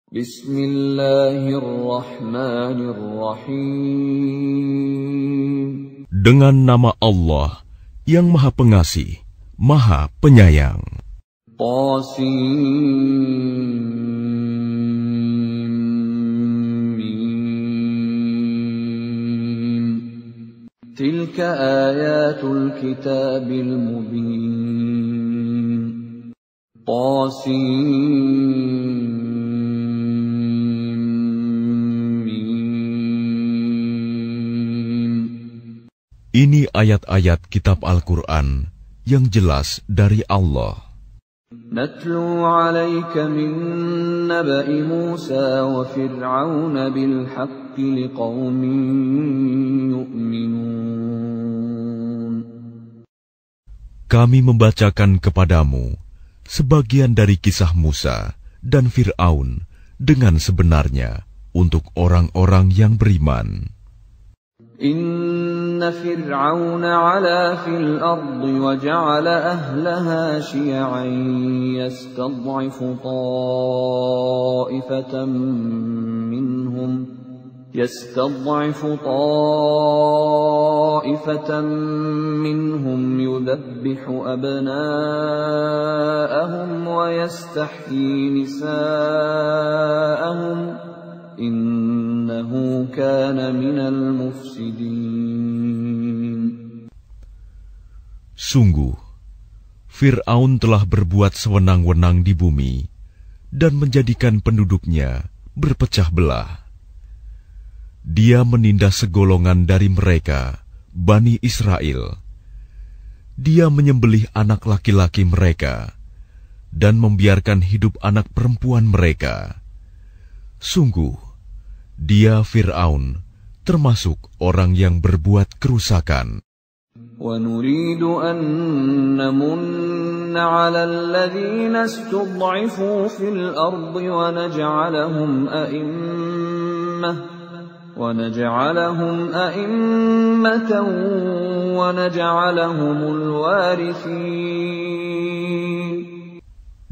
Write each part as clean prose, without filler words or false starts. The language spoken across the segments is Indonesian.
Bismillahirrahmanirrahim. Dengan nama Allah yang Maha Pengasih, Maha Penyayang. Tilka ayatul kitabil mubin. Ini ayat-ayat kitab Al-Quran yang jelas dari Allah. Natlu 'alaika min naba'i Musa wa Fir'aun bil haqqi liqaumin yu'minun. Kami membacakan kepadamu sebagian dari kisah Musa dan Fir'aun dengan sebenarnya untuk orang-orang yang beriman. Inna Fir'aun 'ala fil ardi wa ja'ala ahlaha syi'an yastad'ifu ta'ifatan minhum yudhabbihu abna'ahum wa yastahyi nisa'ahum innahu kana minal mufsidin. Sungguh, Fir'aun telah berbuat sewenang-wenang di bumi dan menjadikan penduduknya berpecah belah. Dia menindas segolongan dari mereka, Bani Israel. Dia menyembelih anak laki-laki mereka dan membiarkan hidup anak perempuan mereka. Sungguh, dia Fir'aun termasuk orang yang berbuat kerusakan. وَنُرِيدُ أَن نَّمُنَّ عَلَى الَّذِينَ اسْتُضْعِفُوا فِي الْأَرْضِ وَنَجْعَلَهُمْ أَئِمَّةً وَنَجْعَلَهُمُ الْوَارِثِينَ.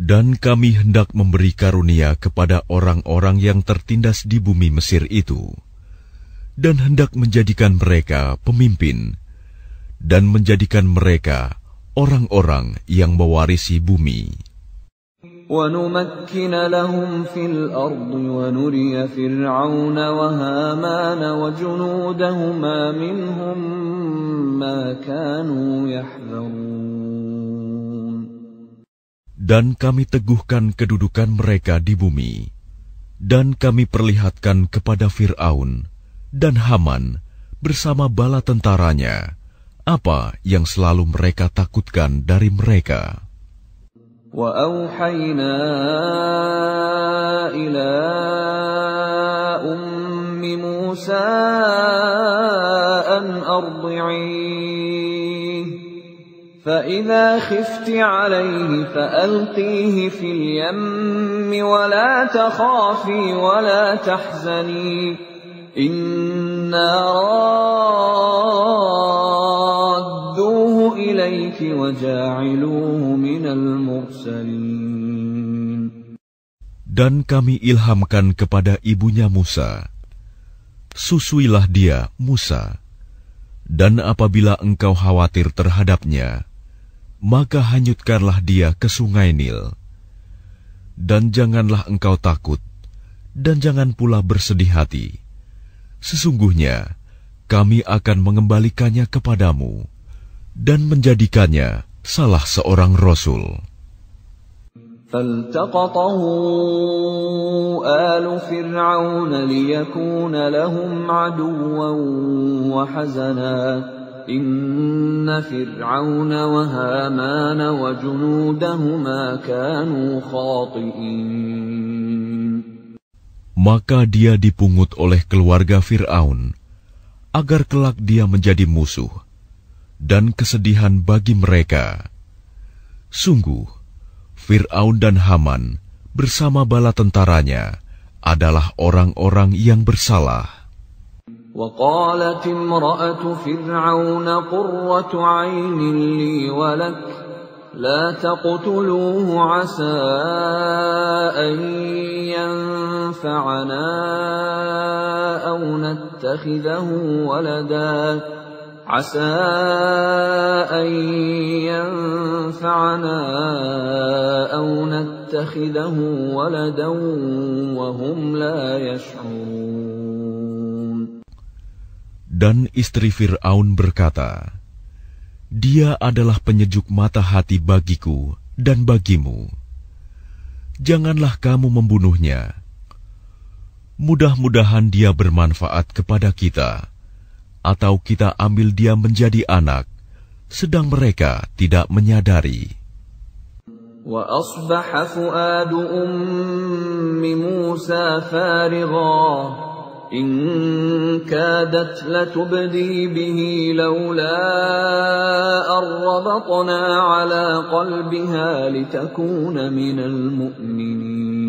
Dan kami hendak memberi karunia kepada orang-orang yang tertindas di bumi Mesir itu, dan hendak menjadikan mereka pemimpin, dan menjadikan mereka orang-orang yang mewarisi bumi. وَنُمَكِّنَ لَهُمْ فِي الْأَرْضِ وَنُرِيَ فِرْعَوْنَ وَهَامَانَ وَجُنُودَهُمَا مِنْهُمْ مَا كَانُوا يَحْذَرُونَ. Dan kami teguhkan kedudukan mereka di bumi, dan kami perlihatkan kepada Fir'aun dan Haman bersama bala tentaranya apa yang selalu mereka takutkan dari mereka. وَأَوْحَيْنَا إِلَىٰ أُمِّ مُوسَىٰ أَنْ أَرْضِعِيهِ فَإِذَا خِفْتِ عَلَيْهِ فَأَلْقِيهِ فِي الْيَمِّ وَلَا تَخَافِي وَلَا تَحْزَنِي إِنَّا رَادُّوهُ إِلَيْكِ وَجَاعِلُوهُ مِنَ الْمُرْسَلِينَ. Dan kami ilhamkan kepada ibunya Musa, susuilah dia, Musa, dan apabila engkau khawatir terhadapnya, maka hanyutkanlah dia ke sungai Nil. Dan janganlah engkau takut, dan jangan pula bersedih hati. Sesungguhnya kami akan mengembalikannya kepadamu dan menjadikannya salah seorang rasul. فَالْتَقَطَهُ آلُ فِرْعَوْنَ لِيَكُونَ لَهُمْ عَدُوًّا وَحَزَنًا إِنَّ فِرْعَوْنَ وَهَامَانَ وَجُنُودَهُمَا كَانُوا خَاطِئِينَ. Maka dia dipungut oleh keluarga Fir'aun, agar kelak dia menjadi musuh dan kesedihan bagi mereka. Sungguh, Fir'aun dan Haman bersama bala tentaranya adalah orang-orang yang bersalah. وَقَالَتِ امْرَأَةُ فِرْعَوْنَ قُرَّةُ عَيْنٍ لِّي وَلَكَ لَا تَقْتُلُوهُ عَسَىٰ أَن ينفعنا أو نتخذه ولدا عسى أن ينفعنا أو نتخذه ولدا وهم لا يشعرون. Dan istri Fir'aun berkata, Dia adalah penyejuk mata hati bagiku dan bagimu. Janganlah kamu membunuhnya. Mudah-mudahan dia bermanfaat kepada kita, atau kita ambil dia menjadi anak, sedang mereka tidak menyadari. وَأَصْبَحَ فُؤَادُ أُمِّ مُوسَى فَارِغًا إِنْ كَادَتْ لَتُبْدِي بِهِ لَوْلَا أَنْ رَبَطْنَا عَلَى قَلْبِهَا لِتَكُونَ مِنَ الْمُؤْمِنِينَ.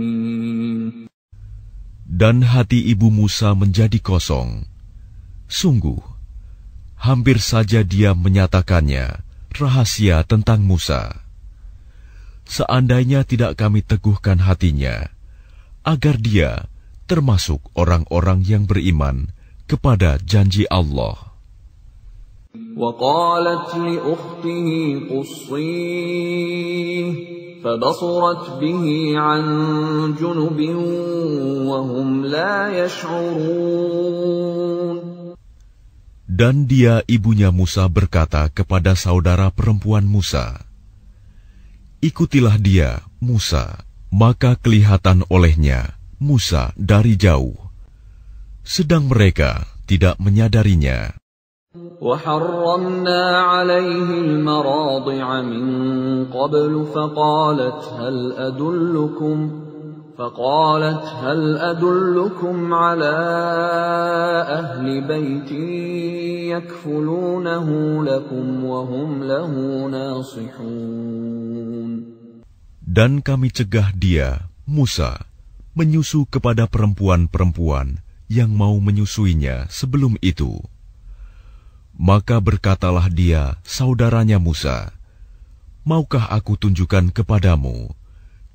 Dan hati ibu Musa menjadi kosong. Sungguh, hampir saja dia menyatakannya rahasia tentang Musa. Seandainya tidak kami teguhkan hatinya, agar dia termasuk orang-orang yang beriman kepada janji Allah. وَقَالَتْ لِأُخْتِهِ قُصِّيهِ فَبَصُرَتْ بِهِ عَنْ جُنُبٍ وَهُمْ لَا يَشْعُرُونَ. Dan dia ibunya Musa berkata kepada saudara perempuan Musa, Ikutilah dia, Musa. Maka kelihatan olehnya Musa dari jauh, sedang mereka tidak menyadarinya. وَحَرَّمْنَا عَلَيْهِ الْمَرَاضِعَ مِنْ قَبْلُ فقالت هل أدلكم على أهل بيت يكفلونه لكم وهم له ناصحون. Dan kami cegah dia, Musa, menyusu kepada perempuan-perempuan yang mau menyusuinya sebelum itu. Maka berkatalah dia, saudaranya Musa, maukah aku tunjukkan kepadamu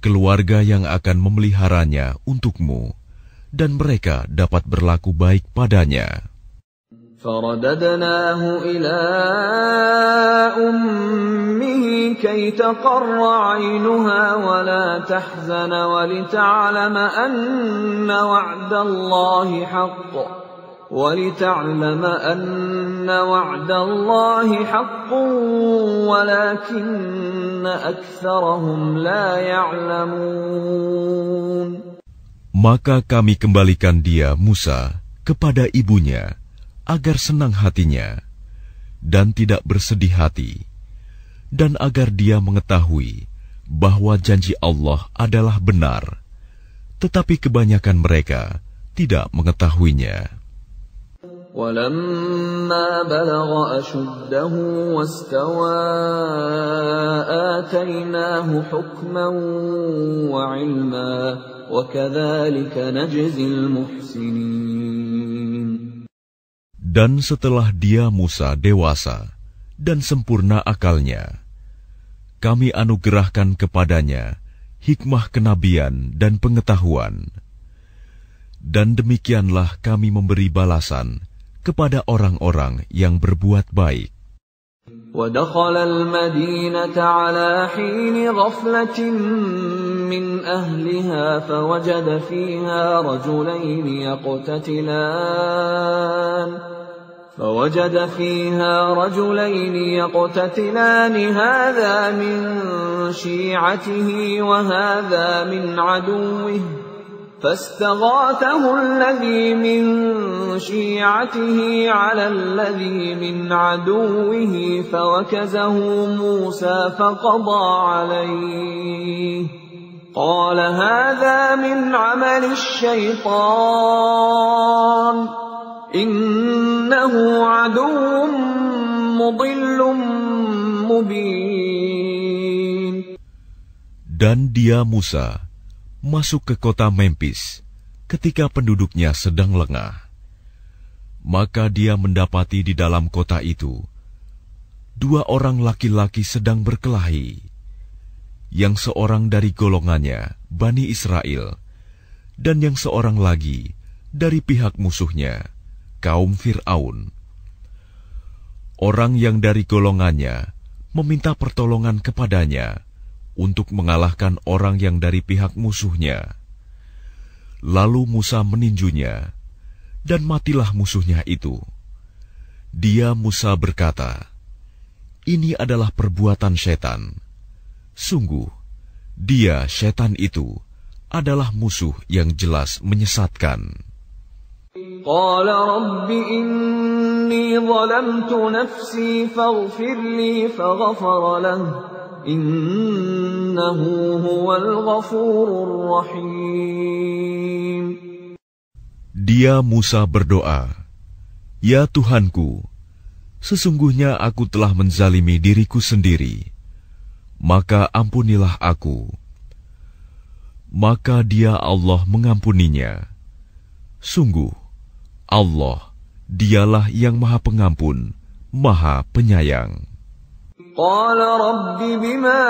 keluarga yang akan memeliharanya untukmu, dan mereka dapat berlaku baik padanya. فَرَدَدْنَاهُ إِلَىٰ أُمِّهِ كَيْ تَقَرَّ عَيْنُهَا وَلَا تَحْزَنَ وَلِتَعْلَمَ أَنَّ وَعْدَ اللَّهِ حَقٌّ وَلَكِنَّ أَكْثَرَهُمْ لَا يَعْلَمُونَ. Maka kami kembalikan dia, Musa, kepada ibunya, agar senang hatinya, dan tidak bersedih hati, dan agar dia mengetahui bahwa janji Allah adalah benar, tetapi kebanyakan mereka tidak mengetahuinya. وَلَمَّا بَلَغَ أَشُدَّهُ وَاسْتَوَى آتَيْنَاهُ حُكْمًا وَعِلْمًا وَكَذَلِكَ نَجْزِي الْمُحْسِنِينَ. Dan setelah dia Musa dewasa dan sempurna akalnya, kami anugerahkan kepadanya hikmah kenabian dan pengetahuan. Dan demikianlah kami memberi balasan kepada orang-orang yang berbuat baik. وَدَخَلَ الْمَدِينَةَ عَلَى حِينِ غَفْلَةٍ مِّنْ أَهْلِهَا فوجد فيها رجلين يقتتلان هذا من شيعته وهذا من عدوه فاستغاثه الذي من شيعته على الذي من عدوه فوكزه موسى فقضى عليه قال هذا من عمل الشيطان إنه عدو مضل مبين. Dan dia Musa masuk ke kota Memphis ketika penduduknya sedang lengah. Maka dia mendapati di dalam kota itu 2 orang laki-laki sedang berkelahi, yang seorang dari golongannya, Bani Israel, dan yang seorang lagi dari pihak musuhnya, kaum Fir'aun. Orang yang dari golongannya meminta pertolongan kepadanya untuk mengalahkan orang yang dari pihak musuhnya. Lalu Musa meninjunya, dan matilah musuhnya itu. Dia Musa berkata, "Ini adalah perbuatan setan. Sungguh, dia setan itu adalah musuh yang jelas menyesatkan." Qala Rabbi inni zalamtu nafsi faghfir li faghfara lahu innahu huwal ghafurur rahim. Dia Musa berdoa, "Ya Tuhanku, sesungguhnya aku telah menzalimi diriku sendiri, maka ampunilah aku." Maka dia Allah mengampuninya. Sungguh, Allah, dialah yang Maha Pengampun, Maha Penyayang. Qala Rabbi bima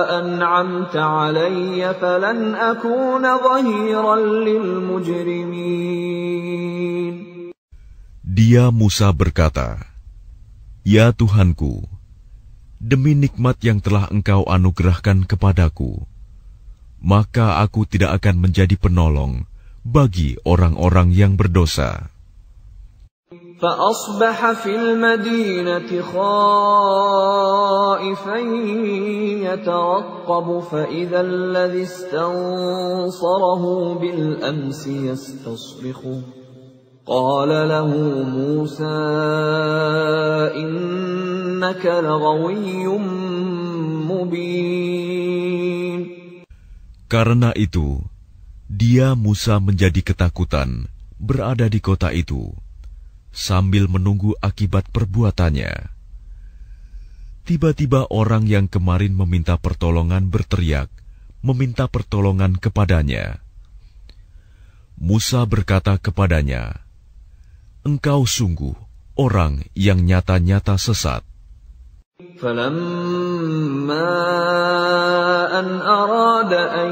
an'amta alayya falan akuna dhahiran lil mujrimin. Dia Musa berkata, "Ya Tuhanku, demi nikmat yang telah Engkau anugerahkan kepadaku, maka aku tidak akan menjadi penolong bagi orang-orang yang berdosa." فأصبح في المدينة خائفا يترقب فإذا الذي استنصره بالأمس يستصرخه قال له موسى إنك لغوي مبين. Karena itu, dia Musa menjadi ketakutan berada di kota itu, sambil menunggu akibat perbuatannya. Tiba-tiba orang yang kemarin meminta pertolongan berteriak, meminta pertolongan kepadanya. Musa berkata kepadanya, "Engkau sungguh orang yang nyata-nyata sesat." فَلَمَّا أَنْ أَرَادَ أَنْ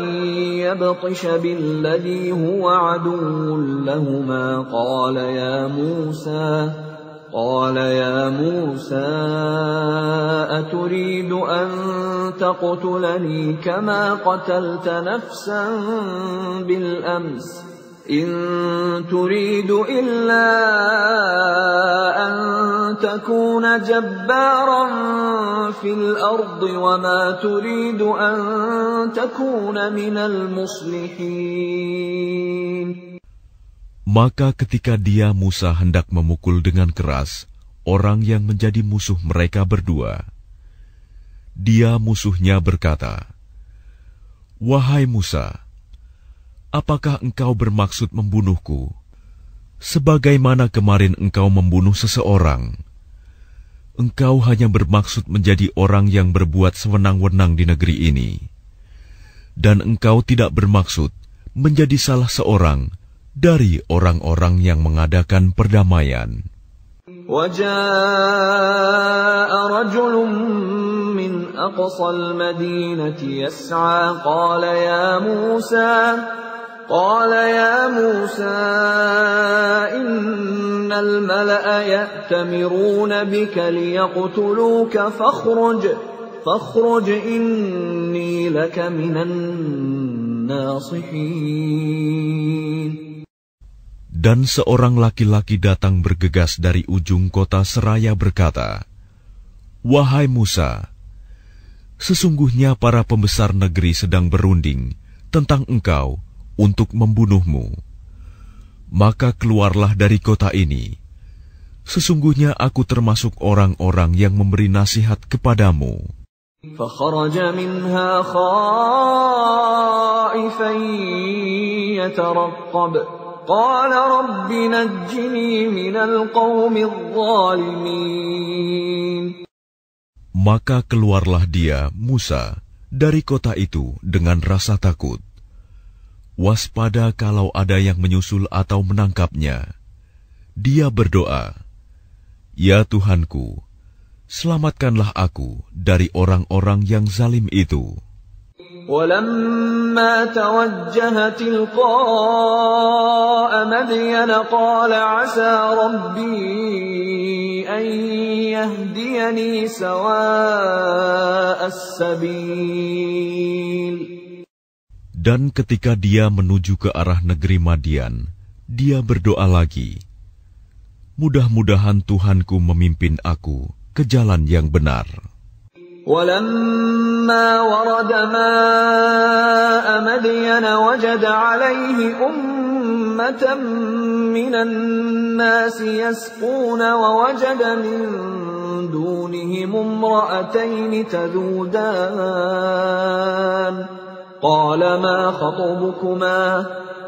يَبْطِشَ بِالَّذِي هُوَ عَدُوٌّ لَهُمَا قَالَ يَا مُوسَى أَتُرِيدُ أَنْ تَقْتُلَنِي كَمَا قَتَلْتَ نَفْسًا بِالْأَمْسِ إِنْ تُرِيدُ إِلَّا أَنْ تَكُونَ جَبَّارًا فِي الْأَرْضِ وَمَا تُرِيدُ أَنْ تَكُونَ مِنَ الْمُصْلِحِينَ. Maka ketika dia Musa hendak memukul dengan keras orang yang menjadi musuh mereka berdua, dia musuhnya berkata, "Wahai Musa, apakah engkau bermaksud membunuhku, sebagaimana kemarin engkau membunuh seseorang? Engkau hanya bermaksud menjadi orang yang berbuat sewenang-wenang di negeri ini, dan engkau tidak bermaksud menjadi salah seorang dari orang-orang yang mengadakan perdamaian." وَجَاءَ رَجُلٌ مِّنْ أَقْصَى الْمَدِينَةِ يَسْعَىٰ قَالَ يَا مُوسَىٰ إِنَّ الْمَلَأَ يَأْتَمِرُونَ بِكَ لِيَقْتُلُوكَ فَاخْرُجْ إِنِّي لَكَ مِنَ النَّاصِحِينَ. Dan seorang laki-laki datang bergegas dari ujung kota seraya berkata, "Wahai Musa, sesungguhnya para pembesar negeri sedang berunding tentang engkau untuk membunuhmu. Maka keluarlah dari kota ini. Sesungguhnya aku termasuk orang-orang yang memberi nasihat kepadamu." فَخَرَجَ مِنْهَا خَائِفًا يَتَرَقَّبُ قَالَ رَبِّ نَجِّنِي مِنَ الْقَوْمِ الظَّالِمِينَ. Maka keluarlah dia, Musa, dari kota itu dengan rasa takut. Waspada kalau ada yang menyusul atau menangkapnya. Dia berdoa, "Ya Tuhanku, selamatkanlah aku dari orang-orang yang zalim itu." ولما توجه تلقاء مدين قال عسى ربي أن يهديني سواء السبيل. Dan ketika dia menuju ke arah negeri Madian, dia berdoa lagi, mudah-mudahan Tuhanku memimpin aku ke jalan yang benar. وَلَمَّا وَرَدَ مَاءَ مَدْيَنَ وَجَدَ عَلَيْهِ أُمَّةً مِّنَ النَّاسِ يَسْقُونَ وَوَجَدَ مِن دُونِهِمُ امْرَأَتَيْنِ تَذُودَانِ قَالَ مَا خَطْبُكُمَا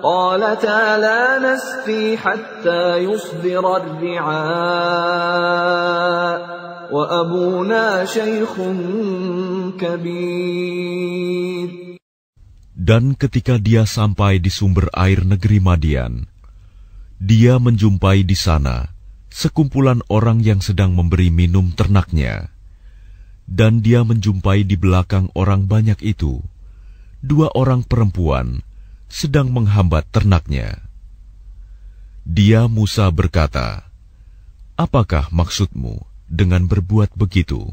قَالَتَا لَا نَسْقِي حَتَّى يُصْدِرَ الرِّعَاءُ وَأَبُونَا شَيْخٌ كَبِيرٌ. Dan ketika dia sampai di sumber air negeri Madian, dia menjumpai di sana sekumpulan orang yang sedang memberi minum ternaknya. Dan dia menjumpai di belakang orang banyak itu 2 orang perempuan sedang menghambat ternaknya. Dia Musa berkata, "Apakah maksudmu dengan berbuat begitu?"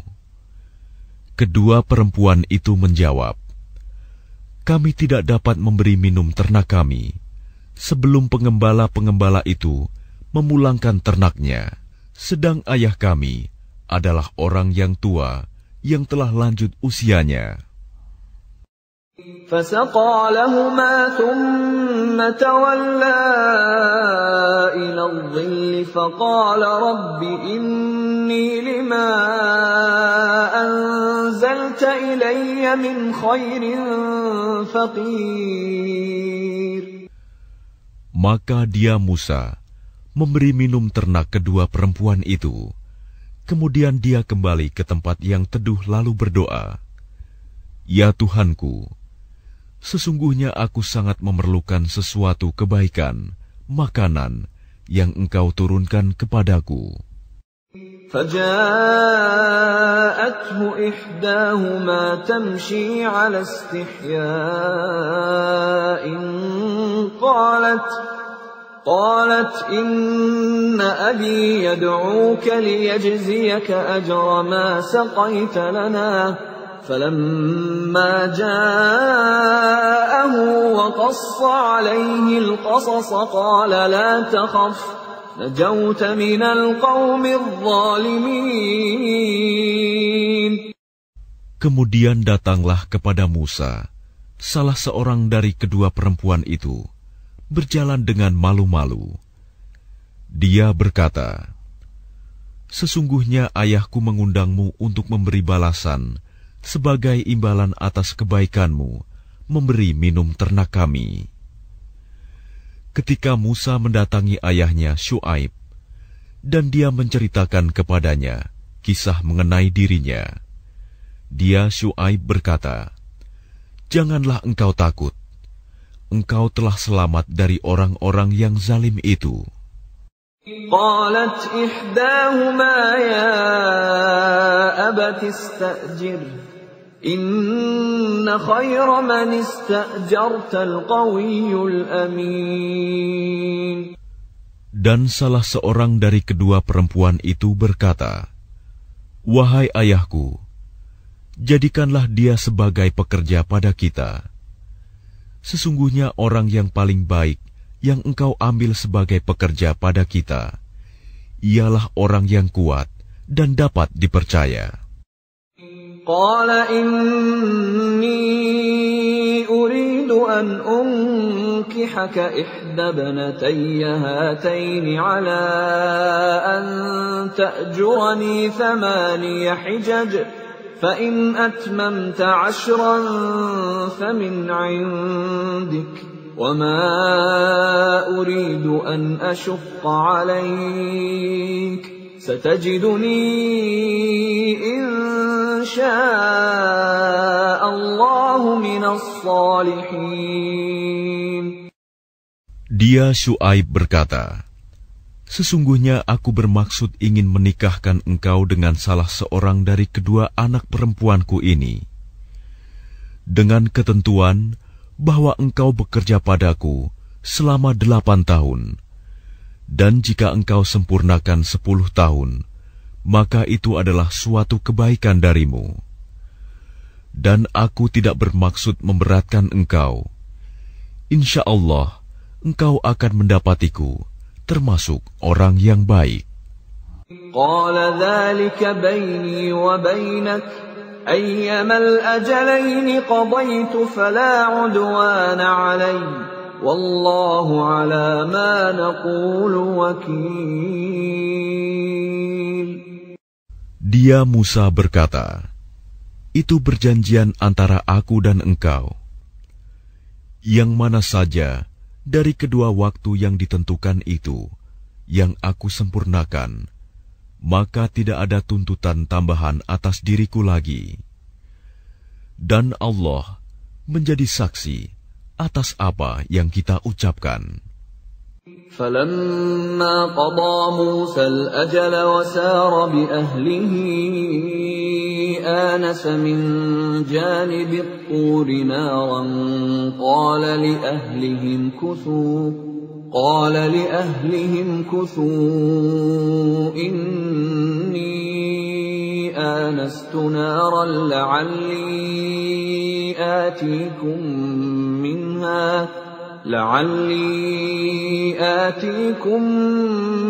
Kedua perempuan itu menjawab, "Kami tidak dapat memberi minum ternak kami sebelum pengembala-pengembala itu memulangkan ternaknya, sedang ayah kami adalah orang yang tua yang telah lanjut usianya." فَسَقَى لَهُمَا ثُمَّ تَوَلَّى إِلَى الظِّلِّ فَقَالَ رَبِّ إِنِّي لِمَا أَنزَلْتَ إِلَيَّ مِنْ خَيْرٍ فَقِيرٌ. Maka dia Musa memberi minum ternak kedua perempuan itu. Kemudian dia kembali ke tempat yang teduh lalu berdoa, "Ya Tuhanku, sesungguhnya aku sangat memerlukan sesuatu kebaikan, makanan yang Engkau turunkan kepadaku." فَجَاءَتْهُ إِحْدَاهُمَا تَمْشِي عَلَى اسْتِحْيَاءٍ قالت إن أبي يدعوك ليجزيك أجر ما سقيت لنا فلما جاءه وقص عليه القصص قال لا تخف نجوت من القوم الظالمين. Kemudian datanglah kepada Musa salah seorang dari kedua perempuan itu, berjalan dengan malu-malu. Dia berkata, "Sesungguhnya ayahku mengundangmu untuk memberi balasan sebagai imbalan atas kebaikanmu, memberi minum ternak kami." Ketika Musa mendatangi ayahnya Syuaib, dan dia menceritakan kepadanya kisah mengenai dirinya, dia Syuaib berkata, "Janganlah engkau takut. Engkau telah selamat dari orang-orang yang zalim itu." قالت إحداهما يا أبت استأجر إن خير من استأجرت القوي الأمين. Dan salah seorang dari kedua perempuan itu berkata, "Wahai ayahku, jadikanlah dia sebagai pekerja pada kita. Sesungguhnya orang yang paling baik yang engkau ambil sebagai pekerja pada kita, ialah orang yang kuat dan dapat dipercaya." قال إني أريد أن أنكحك إحدى ابنتي هاتين على أن تأجرني 8 حجج فإن أتممت 10 فمن عندك وما أريد أن أشق عليك ستجدني إن شاء الله من الصالحين. Dia Syuaib berkata, "Sesungguhnya aku bermaksud ingin menikahkan engkau dengan salah seorang dari kedua anak perempuanku ini. dengan ketentuan bahwa engkau bekerja padaku selama 8 tahun, dan jika engkau sempurnakan 10 tahun, maka itu adalah suatu kebaikan darimu. Dan aku tidak bermaksud memberatkan engkau. Insya Allah, engkau akan mendapatiku termasuk orang yang baik. Qala dzalika baini wa bainak ayyama al-ajalaini qadaytu fala 'udwana 'alayya wallahu 'ala ma naqulu wakil. Dia Musa berkata, itu perjanjian antara aku dan engkau. Yang mana saja dari kedua waktu yang ditentukan itu yang aku sempurnakan, maka tidak ada tuntutan tambahan atas diriku lagi. Dan Allah menjadi saksi atas apa yang kita ucapkan. فَلَمَّا قَضَى مُوسَى الْأَجَلَ وَسَارَ بِأَهْلِهِ آنَسَ مِنْ جَانِبِ الطُّورِ نَارًا قَالَ لِأَهْلِهِمْ كُثُوا إِنِّي آنَسْتُ نَارًا لعلي آتيكم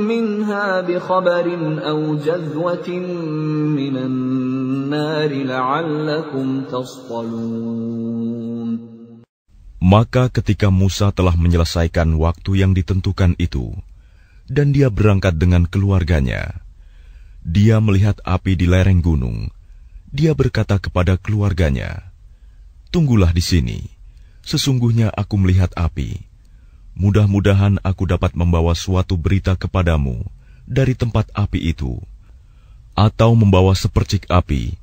منها بخبر أو جذوة من النار لعلكم تصطلون. Maka ketika Musa telah menyelesaikan waktu yang ditentukan itu, dan dia berangkat dengan keluarganya, dia melihat api di lereng gunung. Dia berkata kepada keluarganya, "Tunggulah di sini. Sesungguhnya aku melihat api. Mudah-mudahan aku dapat membawa suatu berita kepadamu dari tempat api itu, atau membawa sepercik api,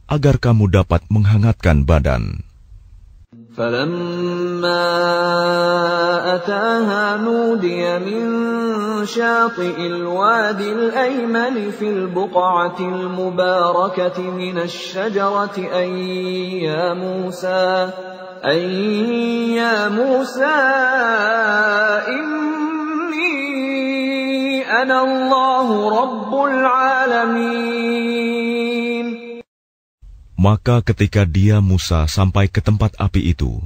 agar kamu dapat menghangatkan badan." فَلَمَّا أَتَاهَا نُودِيَ مِنْ شَاطِئِ الْوَادِ الْأَيْمَنِ فِي الْبُقْعَةِ الْمُبَارَكَةِ مِنَ الشَّجَرَةِ أَنْ يَا مُوسَى إِنِّي أَنَا اللَّهُ رَبُّ الْعَالَمِينَ. Maka ketika dia Musa sampai ke tempat api itu,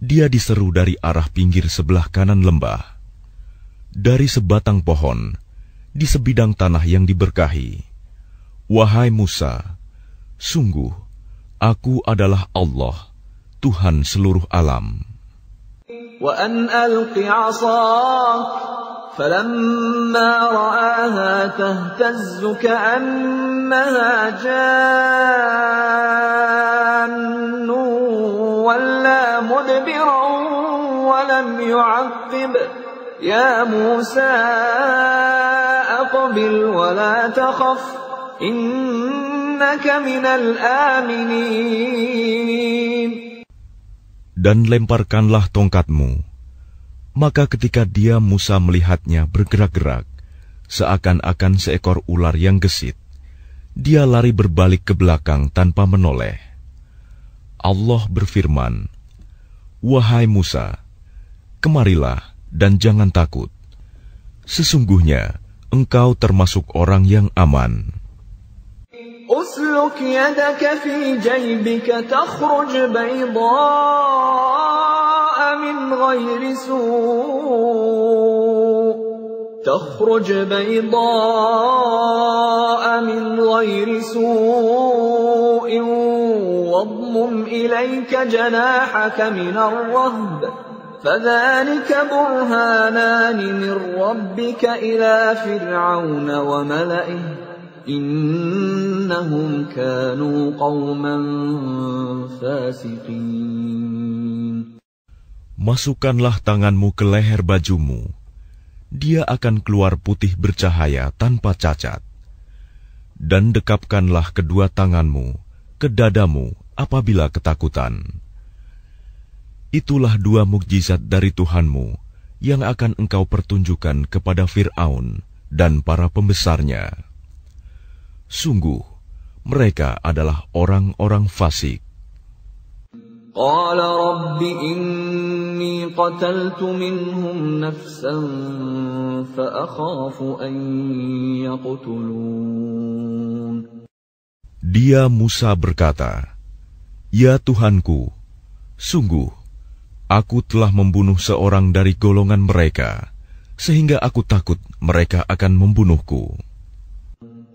dia diseru dari arah pinggir sebelah kanan lembah. Dari sebatang pohon, di sebidang tanah yang diberkahi, "Wahai Musa, sungguh, aku adalah Allah, Tuhan seluruh alam. وَأَنْ أَلْقِ عَصَاكَ فَلَمَّا رَآهَا تَهْتَزُّ كَأَنَّهَا جَانٌّ وَلَّى مُدْبِرًا وَلَمْ يُعَقِّبْ يَا مُوسَى أَقْبِلْ وَلَا تَخَفْ إِنَّكَ مِنَ الْآمِنِينَ. Dan lemparkanlah tongkatmu." Maka ketika dia Musa melihatnya bergerak-gerak, seakan-akan seekor ular yang gesit, dia lari berbalik ke belakang tanpa menoleh. Allah berfirman, "Wahai Musa, kemarilah dan jangan takut. Sesungguhnya engkau termasuk orang yang aman." أسلك يدك في جيبك تخرج بيضاء من غير سوء واضمم إليك جناحك من الرهب فذلك برهانان من ربك إلى فرعون وملئه إنهم كانوا قوما فاسقين. Masukkanlah tanganmu ke leher bajumu. Dia akan keluar putih bercahaya tanpa cacat. Dan dekapkanlah kedua tanganmu ke dadamu apabila ketakutan. Itulah dua mukjizat dari Tuhanmu yang akan engkau pertunjukkan kepada Fir'aun dan para pembesarnya. Sungguh, mereka adalah orang-orang fasik. قال رب إني قتلت منهم نفسا فأخاف أن يقتلون. Dia Musa berkata, "Ya Tuhanku, sungguh aku telah membunuh seorang dari golongan mereka, sehingga aku takut mereka akan membunuhku."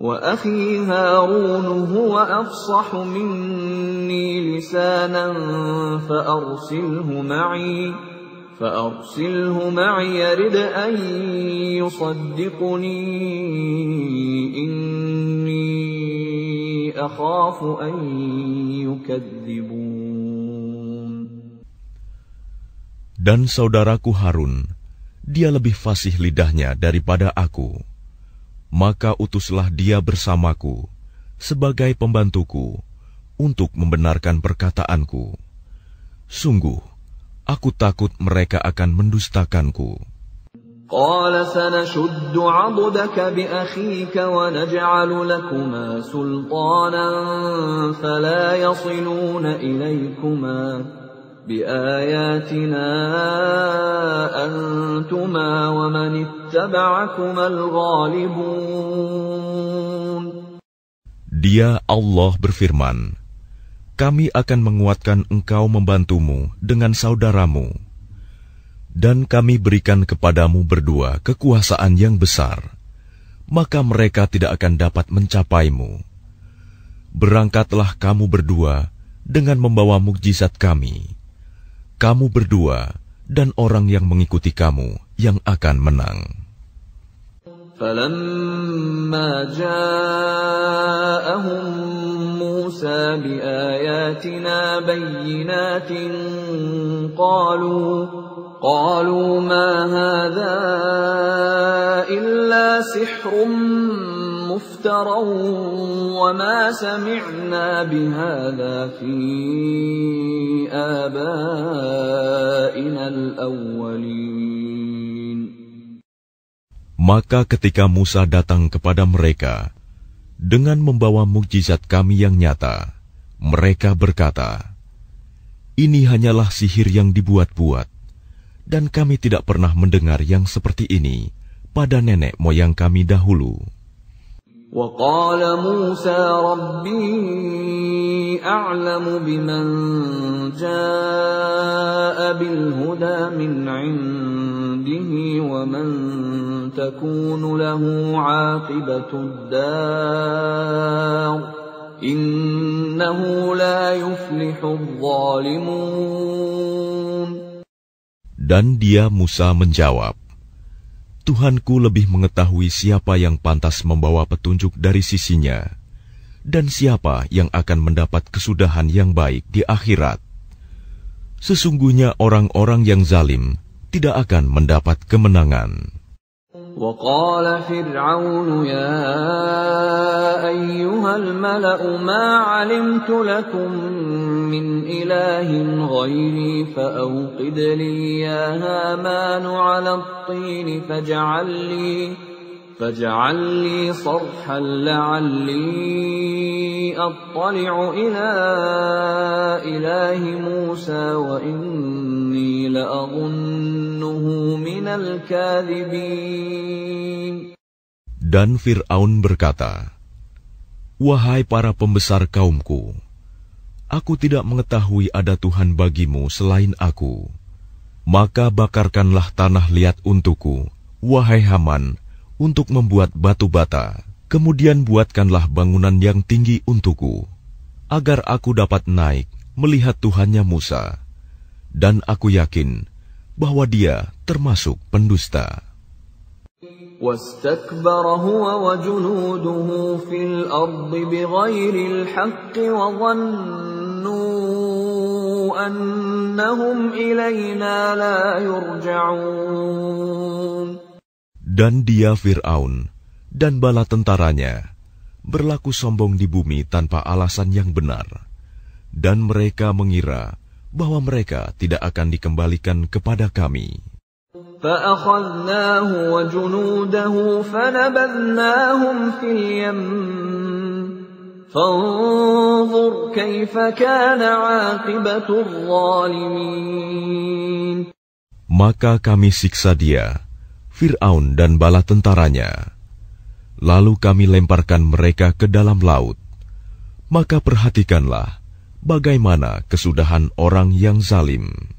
وأخي هارون هو أفصح مني لسانا فأرسله معي يرد أن يصدقني إني أخاف أن يكذبون. Dan saudaraku Harun, dia lebih fasih lidahnya daripada aku. Maka utuslah dia bersamaku sebagai pembantuku untuk membenarkan perkataanku. Sungguh, aku takut mereka akan mendustakanku. قال سنشد عضدك بأخيك ونجعل لكما سلطانا فلا يصلون إليكما بآياتنا أنتما ومن اتبعكما الغالبون. Dia Allah berfirman, kami akan menguatkan engkau membantumu dengan saudaramu, dan kami berikan kepadamu berdua kekuasaan yang besar, maka mereka tidak akan dapat mencapaimu. Berangkatlah kamu berdua dengan membawa mukjizat kami. Kamu berdua dan orang yang mengikuti kamu yang akan menang. فَلَمَّا جَاءَهُم مُوسَى بِآيَاتِنَا بَيِّنَاتٍ قَالُوا مَا هَذَا إِلَّا سِحْرٌ مُفْتَرًى وَمَا سَمِعْنَا بِهَذَا فِي آبَائِنَا الْأَوَّلِينَ. Maka ketika Musa datang kepada mereka dengan membawa mukjizat kami yang nyata, mereka berkata, "Ini hanyalah sihir yang dibuat-buat, dan kami tidak pernah mendengar yang seperti ini pada nenek moyang kami dahulu." وَقَالَ مُوسَى رَبِّي أَعْلَمُ بِمَنْ جَاءَ بِالْهُدَى مِنْ عِنْدِهِ وَمَنْ تَكُونُ لَهُ عَاقِبَةُ الدَّارِ إِنَّهُ لَا يُفْلِحُ الظَّالِمُونَ. Dan dia Musa menjawab, Tuhanku lebih mengetahui siapa yang pantas membawa petunjuk dari sisinya, dan siapa yang akan mendapat kesudahan yang baik di akhirat. Sesungguhnya orang-orang yang zalim tidak akan mendapat kemenangan. وَقَالَ فِرْعَوْنُ يَا أَيُّهَا الْمَلَأُ مَا عَلِمْتُ لَكُمْ مِنْ إِلَٰهٍ غَيْرِي فَأَوْقِدْ لِي يَا هَامَانُ عَلَى الطِّينِ فَاجْعَل لِّي صَرْحًا لَّعَلِّي أَطَّلِعُ إِلَىٰ إِلَٰهِ مُوسَىٰ وَإِنِّي لَأَظُنُّهُ مِنَ الْكَاذِبِينَ. Dan Fir'aun berkata, "Wahai para pembesar kaumku, aku tidak mengetahui ada Tuhan bagimu selain aku. Maka bakarkanlah tanah liat untukku, wahai Haman, untuk membuat batu bata. Kemudian buatkanlah bangunan yang tinggi untukku, agar aku dapat naik melihat Tuhannya Musa. Dan aku yakin bahwa dia termasuk pendusta." وَاسْتَكْبَرَ هُوَ وَجُنُودُهُ فِي الْأَرْضِ بِغَيْرِ الْحَقِّ وَظَنُّوا أَنَّهُمْ إِلَيْنَا لَا يُرْجَعُونَ. Dan dia Fir'aun dan bala tentaranya berlaku sombong di bumi tanpa alasan yang benar, dan mereka mengira bahwa mereka tidak akan dikembalikan kepada kami. فَأَخَذْنَاهُ وَجُنُودَهُ فَنَبَذْنَاهُمْ فِي الْيَمِّ فانظر كيف كان عاقبة الظالمين. Maka kami siksa dia, Fir'aun dan bala tentaranya. Lalu kami lemparkan mereka ke dalam laut. Maka perhatikanlah bagaimana kesudahan orang yang zalim.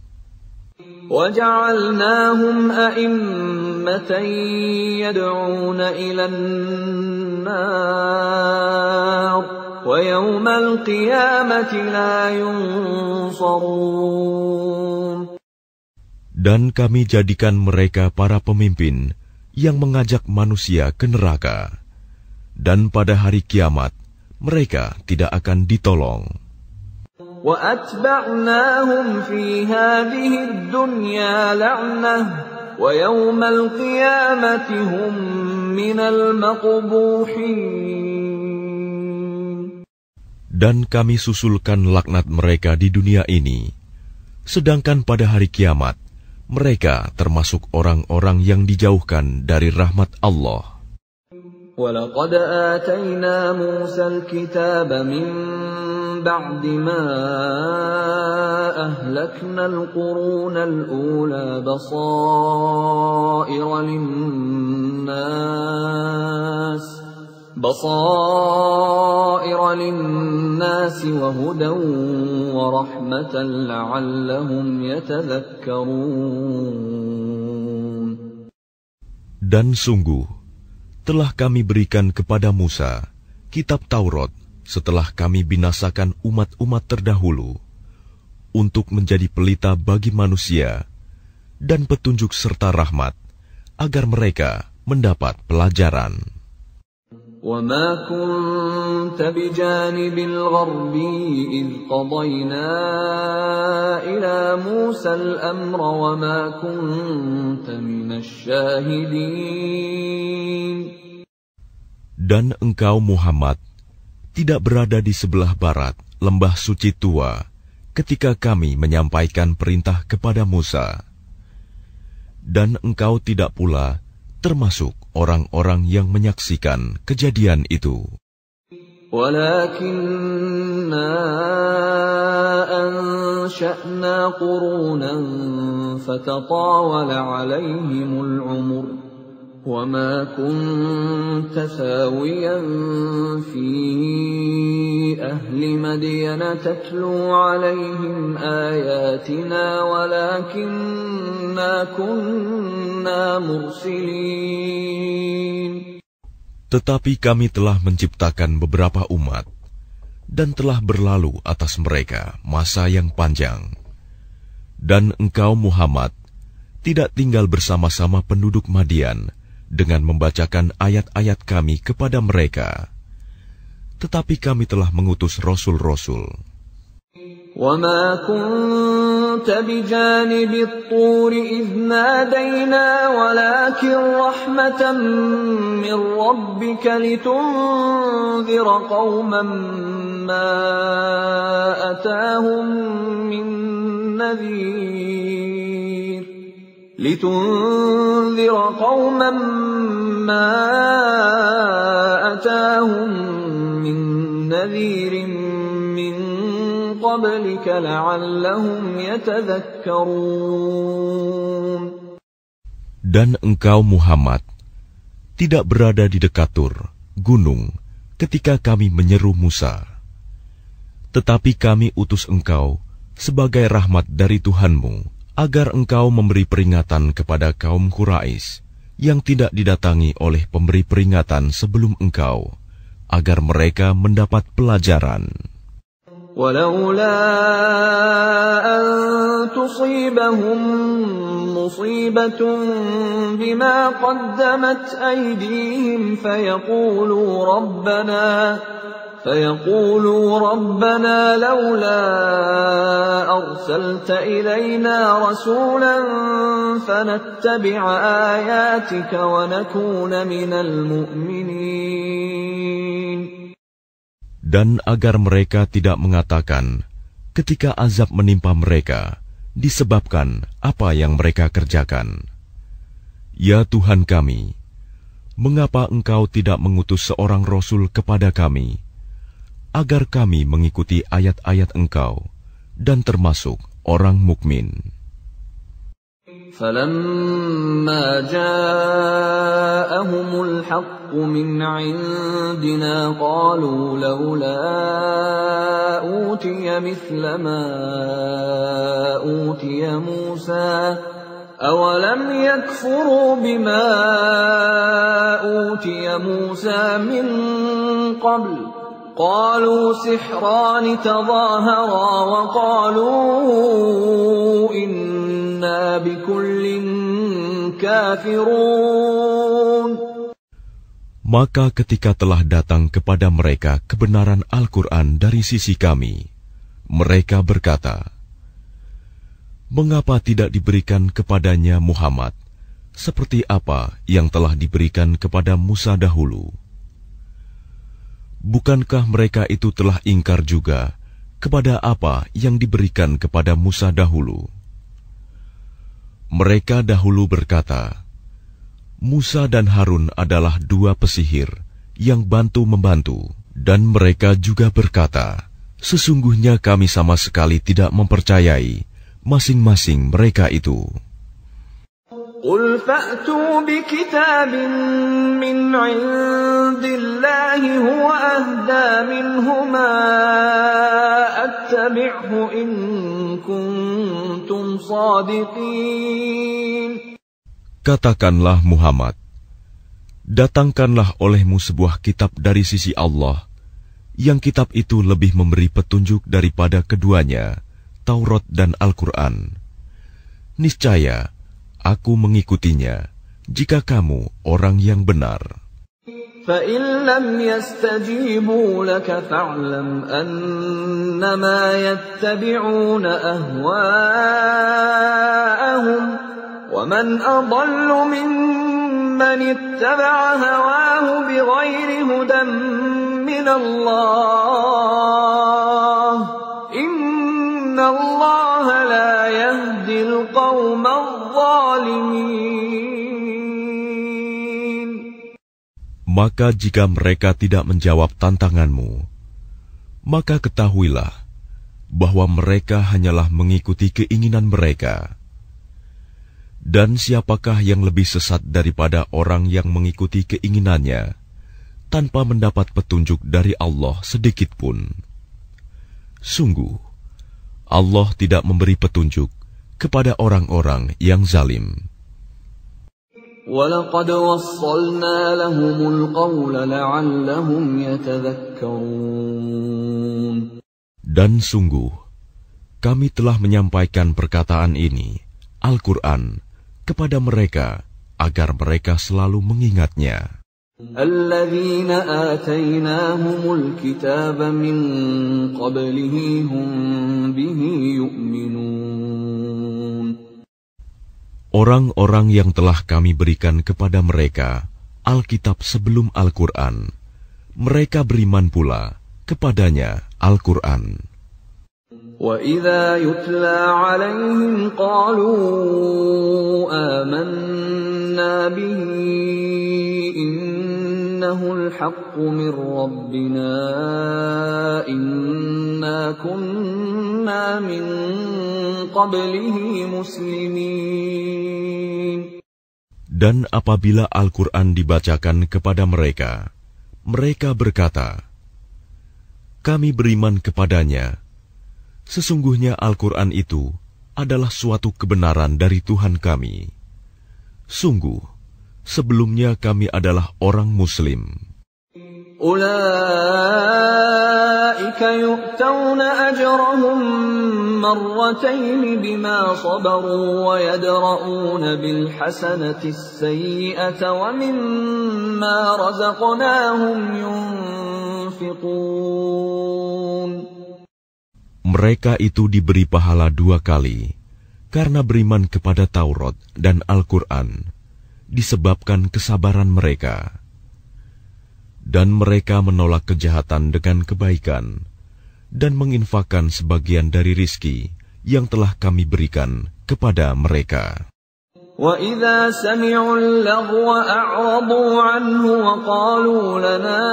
وَجَعَلْنَاهُمْ أَئِمَّةً يَدْعُونَ إِلَى النَّارِ وَيَوْمَ الْقِيَامَةِ لَا يُنصَرُونَ. Dan kami jadikan mereka para pemimpin yang mengajak manusia ke neraka. Dan pada hari kiamat, mereka tidak akan ditolong. وَأَتْبَعْنَاهُمْ فِي هَذِهِ الدُّنْيَا لَعْنَةً وَيَوْمَ الْقِيَامَةِ هُمْ مِنَ الْمَقْبُوحِينَ. Dan kami susulkan laknat mereka di dunia ini, sedangkan pada hari kiamat, mereka termasuk orang-orang yang dijauhkan dari rahmat Allah. وَلَقَدْ آتَيْنَا مُوسَى الْكِتَابَ مِنْ بَعْدِ مَا أَهْلَكْنَا الْقُرُونَ الْأُولَى بَصَائِرَ لِلنَّاسِ وَهُدًى وَرَحْمَةً لَعَلَّهُمْ يَتَذَكَّرُونَ. Dan sungguh, telah kami berikan kepada Musa kitab Taurat setelah kami binasakan umat-umat terdahulu, untuk menjadi pelita bagi manusia dan petunjuk serta rahmat, agar mereka mendapat pelajaran. وَمَا كُنْتَ بِجَانِبِ الْغَرْبِيِّ إِذْ قَضَيْنَا إِلَى مُوسَى الْأَمْرَ وَمَا كُنْتَ مِنَ الشَّاهِدِينَ. Dan engkau Muhammad tidak berada di sebelah barat lembah suci tua ketika kami menyampaikan perintah kepada Musa. Dan engkau tidak pula termasuk orang-orang yang menyaksikan kejadian itu. وَلَكِنَّا أَنشَأْنَا قُرُونًا فَتَطَاوَلَ عَلَيْهِمُ الْعُمُرُ وَمَا كُنْتَ ثَاوِيًا فِي أَهْلِ مَدْيَنَ تَتْلُو عَلَيْهِمْ آيَاتِنَا وَلَكِنَّا كُنَّا مُرْسِلِينَ. Tetapi kami telah menciptakan beberapa umat, dan telah berlalu atas mereka masa yang panjang. Dan engkau Muhammad tidak tinggal bersama-sama penduduk Madian dengan membacakan ayat-ayat kami kepada mereka. Tetapi kami telah mengutus rasul-rasul. وَمَا كُنْتَ بِجَانِبِ الطُّورِ إِذْ نَادَيْنَا وَلَكِنْ رَحْمَةً مِّن رَّبِّكَ لِتُنذِرَ قَوْمًا مَّا أَتَاهُم مِّن نَّذِيرٍ مِّن قَبْلِكَ لَعَلَّهُمْ يَتَذَكَّرُونَ. Dan engkau Muhammad tidak berada di dekat Tur, gunung, ketika kami menyeru Musa. Tetapi kami utus engkau sebagai rahmat dari Tuhanmu, agar engkau memberi peringatan kepada kaum Quraisy yang tidak didatangi oleh pemberi peringatan sebelum engkau, agar mereka mendapat pelajaran. وَلَوْلَا أَن تُصِيبَهُم مُّصِيبَةٌ بِمَا قَدَّمَتْ أَيْدِيهِمْ فَيَقُولُوا رَبَّنَا لَوْلَا أَرْسَلْتَ إِلَيْنَا رَسُولًا فَنَتَّبِعَ آيَاتِكَ وَنَكُونَ مِنَ الْمُؤْمِنِينَ. Dan agar mereka tidak mengatakan ketika azab menimpa mereka disebabkan apa yang mereka kerjakan, "Ya Tuhan kami, mengapa Engkau tidak mengutus seorang Rasul kepada kami, agar kami mengikuti ayat-ayat Engkau dan termasuk orang mukmin. فَلَمَّا جَاءَهُمُ الْحَقُّ مِنْ عِنْدِنَا قَالُوا لَوْلَا أُوتِيَ مِثْلَ مَا أُوتِيَ مُوسَى أَوَلَمْ يَكْفُرُوا بِمَا أُوتِيَ مُوسَى مِنْ قَبْلُ قَالُوا سِحْرَانِ تَظَاهَرَا وَقَالُوا إِنَّا بِكُلٍّ كَافِرُونَ. Maka ketika telah datang kepada mereka kebenaran Al-Quran dari sisi kami, mereka berkata, "Mengapa tidak diberikan kepadanya Muhammad seperti apa yang telah diberikan kepada Musa dahulu?" Bukankah mereka itu telah ingkar juga kepada apa yang diberikan kepada Musa dahulu? Mereka dahulu berkata, Musa dan Harun adalah dua pesihir yang bantu-membantu, dan mereka juga berkata, sesungguhnya kami sama sekali tidak mempercayai masing-masing mereka itu. قُلْ فَأْتُوا بِكِتَابٍ مِّنْ عِندِ اللَّهِ هُوَ أَهْدَىٰ مِنْهُمَا أَتَّبِعْهُ إِن كُنتُمْ صَادِقِينَ. Katakanlah Muhammad, datangkanlah olehmu sebuah kitab dari sisi Allah, yang kitab itu lebih memberi petunjuk daripada keduanya, Taurat dan Al-Quran. Niscaya aku mengikutinya, jika kamu orang yang benar. فَإِن لَّمْ يَسْتَجِيبُوا لَكَ فَاعْلَمْ أَنَّمَا يَتَّبِعُونَ أَهْوَاءَهُمْ وَمَنْ أَضَلُّ مِمَّنِ اتَّبَعَ هَوَاهُ بِغَيْرِ هُدًى مِّنَ اللَّهِ إِنَّ اللَّهَ لَا يَهْدِي الْقَوْمَ الظَّالِمِينَ. Maka jika mereka tidak menjawab tantanganmu, maka ketahuilah bahwa mereka hanyalah mengikuti keinginan mereka. Dan siapakah yang lebih sesat daripada orang yang mengikuti keinginannya tanpa mendapat petunjuk dari Allah sedikit pun? Sungguh, Allah tidak memberi petunjuk kepada orang-orang yang zalim. وَلَقَدْ وَصَّلْنَا لَهُمُ الْقَوْلَ لَعَلَّهُمْ يَتَذَكَّرُونَ. Dan sungguh, kami telah menyampaikan perkataan ini, Al-Quran, kepada mereka, agar mereka selalu mengingatnya. الَّذِينَ آتَيْنَاهُمُ الْكِتَابَ مِنْ قَبْلِهِ هُمْ بِهِ يُؤْمِنُونَ. Orang-orang yang telah kami berikan kepada mereka Alkitab sebelum Al-Quran, mereka beriman pula kepadanya Al-Quran. وَإِذَا يُتْلَى عَلَيْهِمْ قَالُوا آمَنَّا بِهِ إِنَّهُ الْحَقُّ مِنْ رَبِّنَا إِنَّا كُنَّا مِنْ قَبْلِهِ مُسْلِمِينَ. Dan apabila Al-Quran dibacakan kepada mereka, mereka berkata, kami beriman kepadanya. Sesungguhnya Al-Quran itu adalah suatu kebenaran dari Tuhan kami. Sungguh, sebelumnya kami adalah orang Muslim. أُولَئِكَ يُؤْتَوْنَ أَجْرَهُمْ مَرَّتَيْنِ بِمَا صَبَرُوا وَيَدْرَءُونَ بِالْحَسَنَةِ السَّيِّئَةَ وَمِمَّا رَزَقْنَاهُمْ يُنْفِقُونَ. Mereka itu diberi pahala 2 kali, karena beriman kepada Taurat dan Al-Quran, disebabkan kesabaran mereka. Dan mereka menolak kejahatan dengan kebaikan, dan menginfakkan sebagian dari rizki yang telah kami berikan kepada mereka. وَإِذَا سَمِعُوا اللَّغْوَ أَعْرَضُوا عَنْهُ وَقَالُوا لَنَا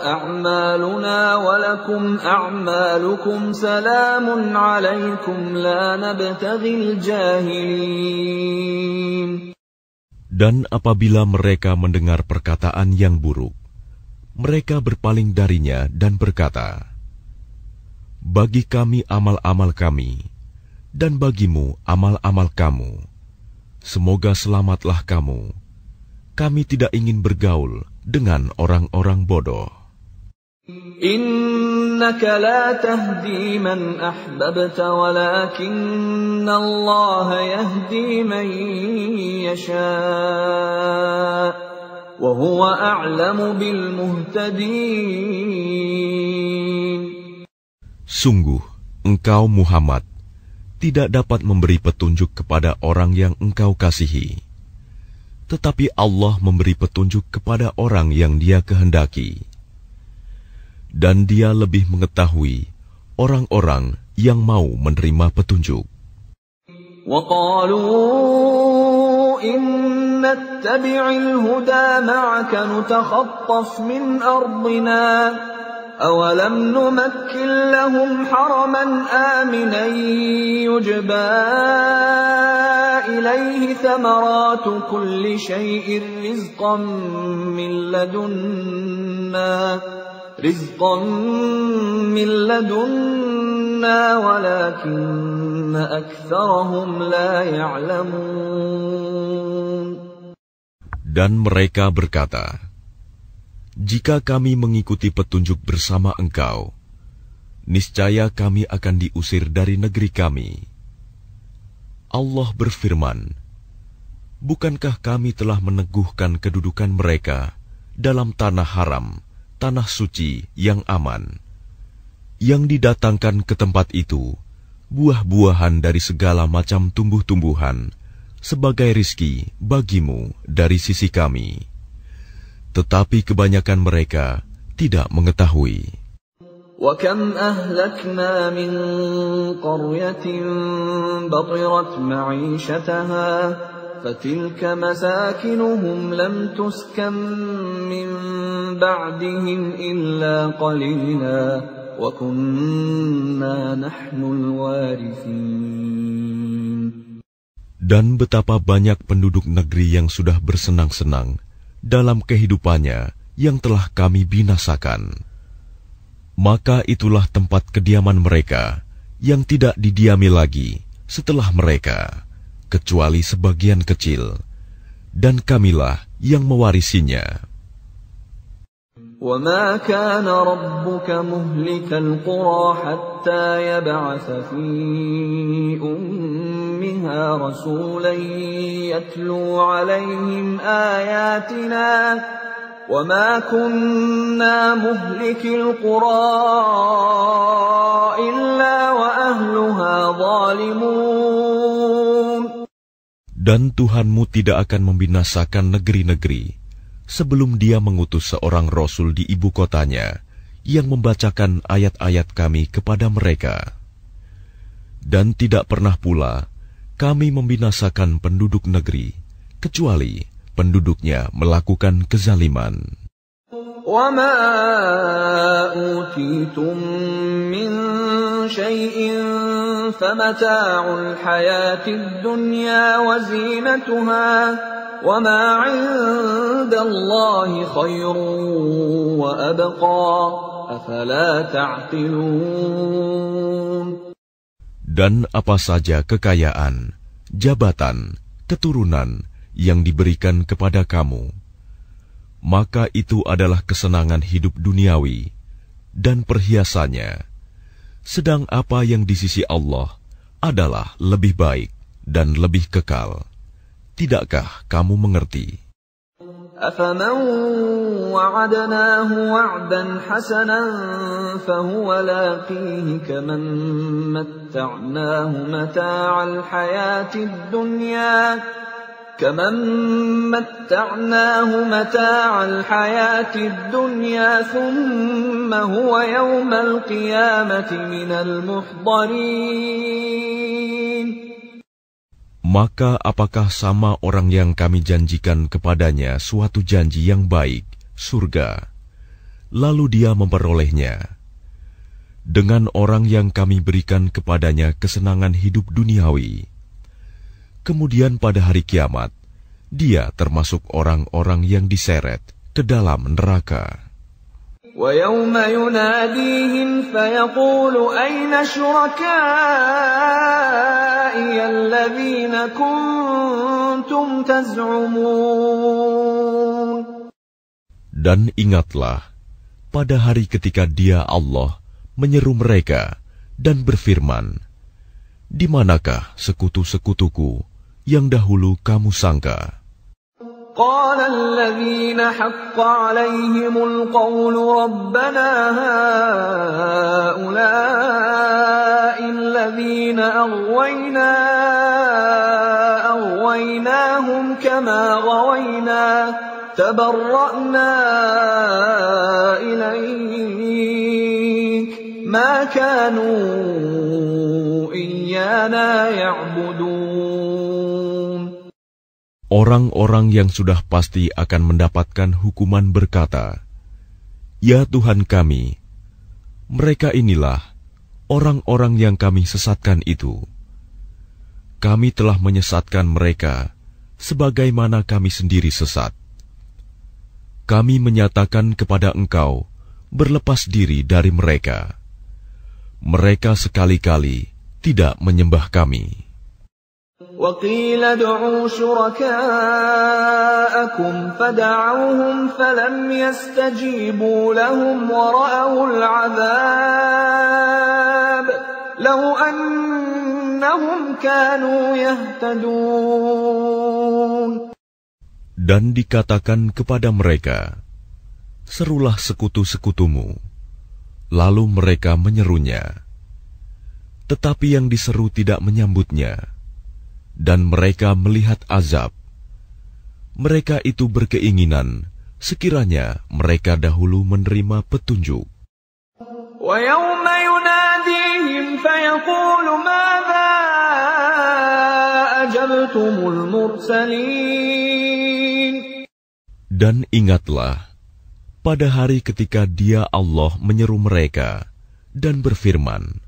أَعْمَالُنَا وَلَكُمْ أَعْمَالُكُمْ سَلَامٌ عَلَيْكُمْ لَا نَبْتَغِي الْجَاهِلِينَ. Dan apabila mereka mendengar perkataan yang buruk, mereka berpaling darinya dan berkata, bagi kami amal-amal kami, dan bagimu amal-amal kamu. Semoga selamatlah kamu. Kami tidak ingin bergaul dengan orang-orang bodoh. Innaka la tahdi man ahbabta walakinna Allah yahdi man yasha' wa huwa a'lamu bil muhtadin. Sungguh, engkau Muhammad tidak dapat memberi petunjuk kepada orang yang engkau kasihi. Tetapi Allah memberi petunjuk kepada orang yang Dia kehendaki. Dan Dia lebih mengetahui orang-orang yang mau menerima petunjuk. وَقَالُوا إِن نَّتَّبِعِ الْهُدَى مَعَكَ نُتَخَطَّفْ مِنْ أَرْضِنَا أَوَلَمْ نُمَكِّنْ لَهُمْ حَرَمًا آمِنًا يُجْبَى إِلَيْهِ ثَمَرَاتُ كُلِّ شَيْءٍ رِزْقًا مِّن لَّدُنَّا وَلَكِنَّ أَكْثَرَهُمْ لَا يَعْلَمُونَ. Dan mereka berkata, jika kami mengikuti petunjuk bersama engkau, niscaya kami akan diusir dari negeri kami. Allah berfirman, bukankah kami telah meneguhkan kedudukan mereka dalam tanah haram, tanah suci yang aman, yang didatangkan ke tempat itu buah-buahan dari segala macam tumbuh-tumbuhan sebagai rizki bagimu dari sisi kami. Tetapi kebanyakan mereka tidak mengetahui. وَكَمْ أَهْلَكْنَا مِنْ قَرْيَةٍ بَطِرَتْ مَعِيشَتَهَا فَتِلْكَ مَسَاكِنُهُمْ لَمْ تُسْكَنْ مِنْ بَعْدِهِمْ إِلَّا قَلِيلًا وَكُنَّا نَحْنُ الْوَارِثِينَ. Dan betapa banyak penduduk negeri yang sudah bersenang-senang dalam kehidupannya yang telah kami binasakan. Maka itulah tempat kediaman mereka yang tidak didiami lagi setelah mereka, kecuali sebagian kecil, dan kamilah yang mewarisinya. وَمَا كَانَ رَبُّكَ مُهْلِكَ الْقُرَى حَتَّى يَبْعَثَ فِي أُمِّهَا رَسُولًا يَتْلُو عَلَيْهِمْ آيَاتِنَا وَمَا كُنَّا مُهْلِكِي الْقُرَى إِلَّا وَأَهْلُهَا ظَالِمُونَ. Dan Tuhanmu tidak akan membinasakan negeri-negeri sebelum Dia mengutus seorang Rasul di ibu kotanya yang membacakan ayat-ayat kami kepada mereka. Dan tidak pernah pula kami membinasakan penduduk negeri, kecuali penduduknya melakukan kezaliman. وَمَا أُوتِيتُم مِّن شَيْءٍ فَمَتَاعُ الْحَيَاةِ الدُّنْيَا وَزِينَتُهَا وَمَا عِندَ اللَّهِ خَيْرٌ وَأَبْقَى أَفَلَا تَعْقِلُونَ. Dan apa saja kekayaan, jabatan, keturunan yang diberikan kepada kamu, maka itu adalah kesenangan hidup duniawi dan perhiasannya. Sedang apa yang di sisi Allah adalah lebih baik dan lebih kekal. Tidakkah kamu mengerti? أَفَمَنْ وَعَدْنَاهُ وَعْدًا حَسَنًا فَهُوَ لَاقِيهِ كَمَنْ مَتَّعْنَاهُ مَتَاعَ الْحَيَاةِ الدُّنْيَا ثُمَّ هُوَ يَوْمَ الْقِيَامَةِ مِنَ الْمُحْضَرِينَ. Maka apakah sama orang yang kami janjikan kepadanya suatu janji yang baik, surga, lalu dia memperolehnya, dengan orang yang kami berikan kepadanya kesenangan hidup duniawi, kemudian pada hari kiamat, dia termasuk orang-orang yang diseret ke dalam neraka. وَيَوْمَ يُنَادِيهِمْ فَيَقُولُ أَيْنَ شُرَكَائِيَ الَّذِينَ كُنتُمْ تَزْعُمُونَ. Dan ingatlah, pada hari ketika Dia Allah menyeru mereka dan berfirman, di manakah sekutu-sekutuku yang dahulu kamu sangka? قال الذين حق عليهم القول ربنا هؤلاء الذين أغويناهم كما غوينا تبرأنا إليك ما كانوا إيانا يعبدون. Orang-orang yang sudah pasti akan mendapatkan hukuman berkata, "Ya Tuhan kami, mereka inilah orang-orang yang kami sesatkan itu. Kami telah menyesatkan mereka sebagaimana kami sendiri sesat. Kami menyatakan kepada Engkau berlepas diri dari mereka. Mereka sekali-kali tidak menyembah kami." وَقِيلَ ادْعُوا شُرَكَاءَكُمْ فَدَعَوْهُمْ فَلَمْ يَسْتَجِيبُوا لَهُمْ وَرَأَوُا الْعَذَابَ لَوْ أَنَّهُمْ كَانُوا يَهْتَدُونَ. Dan dikatakan kepada mereka, serulah sekutu-sekutumu. Lalu mereka menyerunya. Tetapi yang diseru tidak menyambutnya. Dan mereka melihat azab. Mereka itu berkeinginan sekiranya mereka dahulu menerima petunjuk. وَيَوْمَ يُنَادِيهِمْ فَيَقُولُ مَاذَا أَجَبْتُمُ الْمُرْسَلِينَ. Dan ingatlah, pada hari ketika Dia Allah menyeru mereka dan berfirman,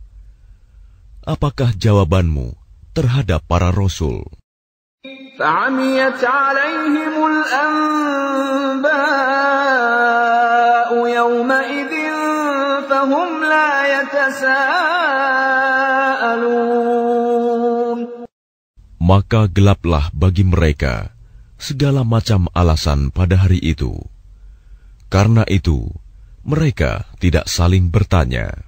apakah jawabanmu terhadap para rasul? فَعَمِيَتْ عَلَيْهِمُ الْأَنْبَاءُ يَوْمَئِذٍ فَهُمْ لَا يَتَسَاءَلُونَ. Maka gelaplah bagi mereka segala macam alasan pada hari itu. Karena itu, mereka tidak saling bertanya.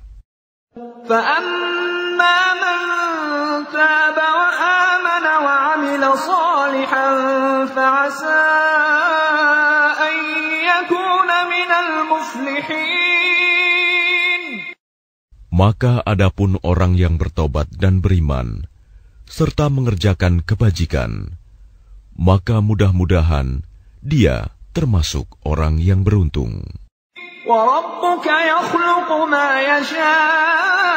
فَأَمَّا مَنْ تَابَ وَآمَنَ وَعَمِلَ صَالِحًا فَعَسَىٰ أَنْ يَكُونَ مِنَ الْمُفْلِحِينَ. Maka adapun orang yang bertobat dan beriman, serta mengerjakan kebajikan, maka mudah-mudahan dia termasuk orang yang beruntung. وَرَبُّكَ يَخْلُقُ مَا يَشَاءُ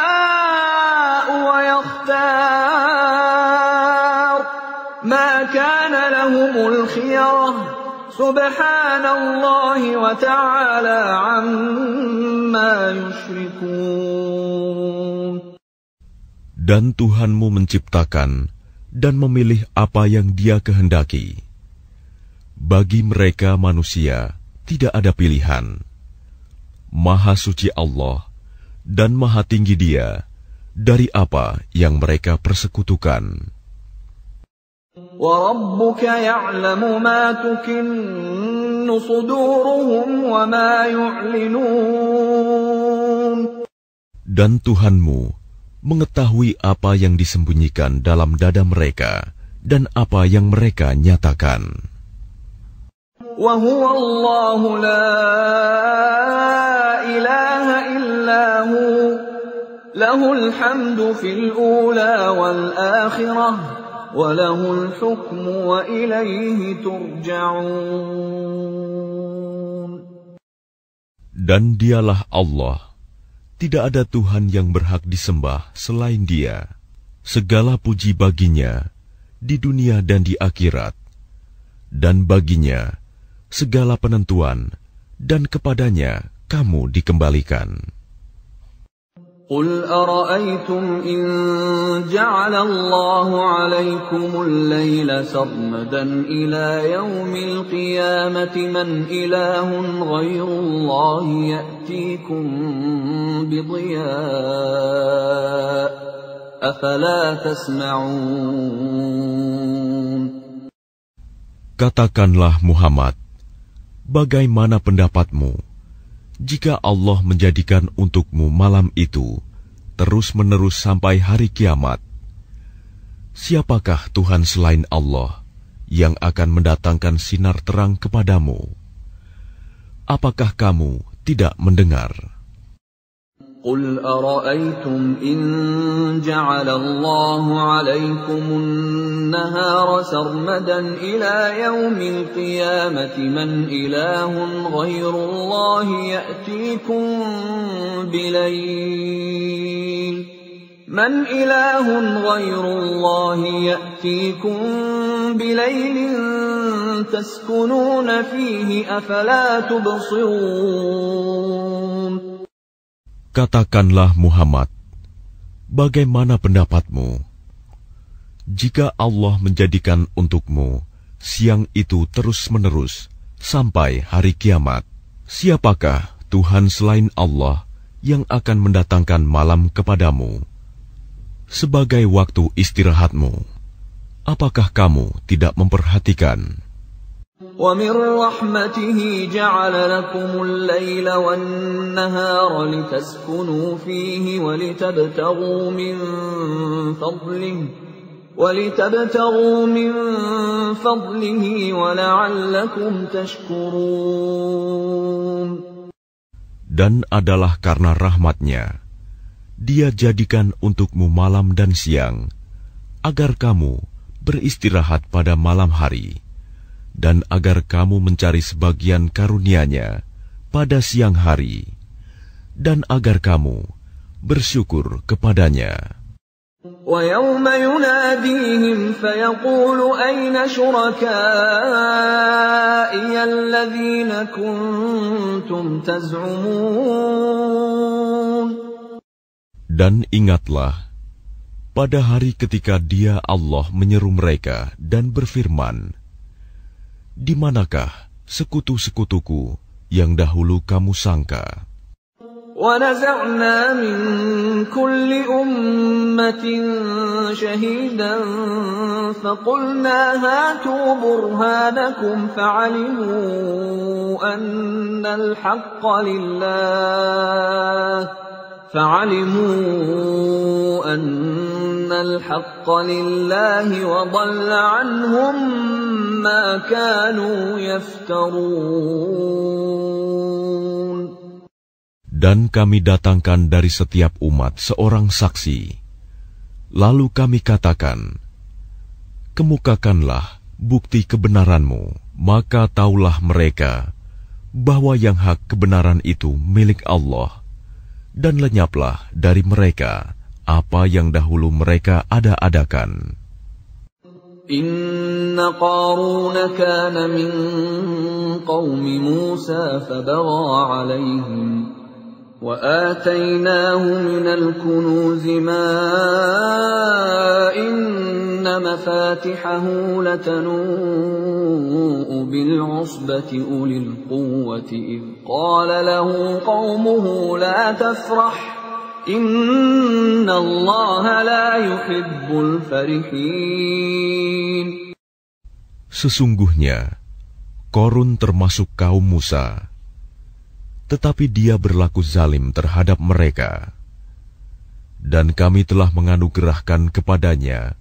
وَيَخْتَارُ مَا كَانَ لَهُمُ الْخِيَرَةُ سُبْحَانَ اللَّهِ وَتَعَالَى عَمَّا يُشْرِكُونَ. Dan Tuhanmu menciptakan dan memilih apa yang Dia kehendaki. Bagi mereka manusia tidak ada pilihan. Maha suci Allah dan maha tinggi Dia dari apa yang mereka persekutukan. وَرَبُّكَ يَعْلَمُ مَا تُكِنُّ صُدُورُهُمْ وَمَا يُعْلِنُونَ. Dan Tuhanmu mengetahui apa yang disembunyikan dalam dada mereka dan apa yang mereka nyatakan. وَهُوَ اللَّهُ لَا إِلَهَ إِلَّا هُوَ لَهُ الْحَمْدُ فِي الْأُولَى وَالْآخِرَةِ وَلَهُ الْحُكْمُ وَإِلَيْهِ تُرْجَعُونَ. Dan Dialah Allah, tidak ada Tuhan yang berhak disembah selain Dia. Segala puji baginya, di dunia dan di akhirat, dan baginya segala penentuan, dan kepadanya kamu dikembalikan. قل أرأيتم إن جعل الله عليكم الليل سرمدا إلى يوم القيامة من إله غير الله يأتيكم بضياء أفلا تسمعون. Katakanlah Muhammad, bagaimana pendapatmu jika Allah menjadikan untukmu malam itu terus-menerus sampai hari kiamat? Siapakah Tuhan selain Allah yang akan mendatangkan sinar terang kepadamu? Apakah kamu tidak mendengar? قل أرأيتم إن جعل الله عليكم النهار سرمدا إلى يوم القيامة من إله غير الله يأتيكم بليل تسكنون فيه أفلا تبصرون. Katakanlah Muhammad, bagaimana pendapatmu jika Allah menjadikan untukmu siang itu terus-menerus sampai hari kiamat? Siapakah Tuhan selain Allah yang akan mendatangkan malam kepadamu sebagai waktu istirahatmu? Apakah kamu tidak memperhatikan? وَمِنْ رَحْمَتِهِ جَعَلَ لَكُمُ اللَّيْلَ وَالنَّهَارَ لِتَسْكُنُوا فِيهِ وَلِتَبْتَغُوا مِنْ فَضْلِهِ وَلَعَلَّكُمْ تَشْكُرُونَ. Dan adalah karena rahmat-Nya, Dia jadikan untukmu malam dan siang, agar kamu beristirahat pada malam hari, dan agar kamu mencari sebagian karunia-Nya pada siang hari, dan agar kamu bersyukur kepadanya. وَيَوْمَ يُنَادِيهِمْ فَيَقُولُ أَيْنَ شُرَكَائِيَ الَّذِينَ كُنتُمْ تَزْعُمُونَ. Dan ingatlah, pada hari ketika Dia Allah menyeru mereka dan berfirman, di manakah sekutu-sekutuku yang dahulu kamu sangka? وَنَزَعْنَا مِنْ كُلِّ أُمَّةٍ شَهِيدًا فَقُلْنَا هَاتُوا بُرْهَانَكُمْ فَعَلِمُوا أَنَّ الْحَقَّ لِلَّهِ وَضَلَّ عَنْهُمْ مَا كَانُوا يَفْتَرُونَ. Dan kami datangkan dari setiap umat seorang saksi. Lalu kami katakan, kemukakanlah bukti kebenaranmu. Maka taulah mereka bahwa yang hak kebenaran itu milik Allah, dan lenyaplah dari mereka apa yang dahulu mereka ada-adakan. Inna Qarun kana min qaumi Musa fabagha alaihim wa atainahu minal kunuzi ma inna mafatihahu latanu'u bil 'usbati ulil quwwati idh qala lahu qaumuhu la tafrah Inna Allah la yuhibbul farihin. Sesungguhnya Qarun termasuk kaum Musa, tetapi dia berlaku zalim terhadap mereka. Dan kami telah menganugerahkan kepadanya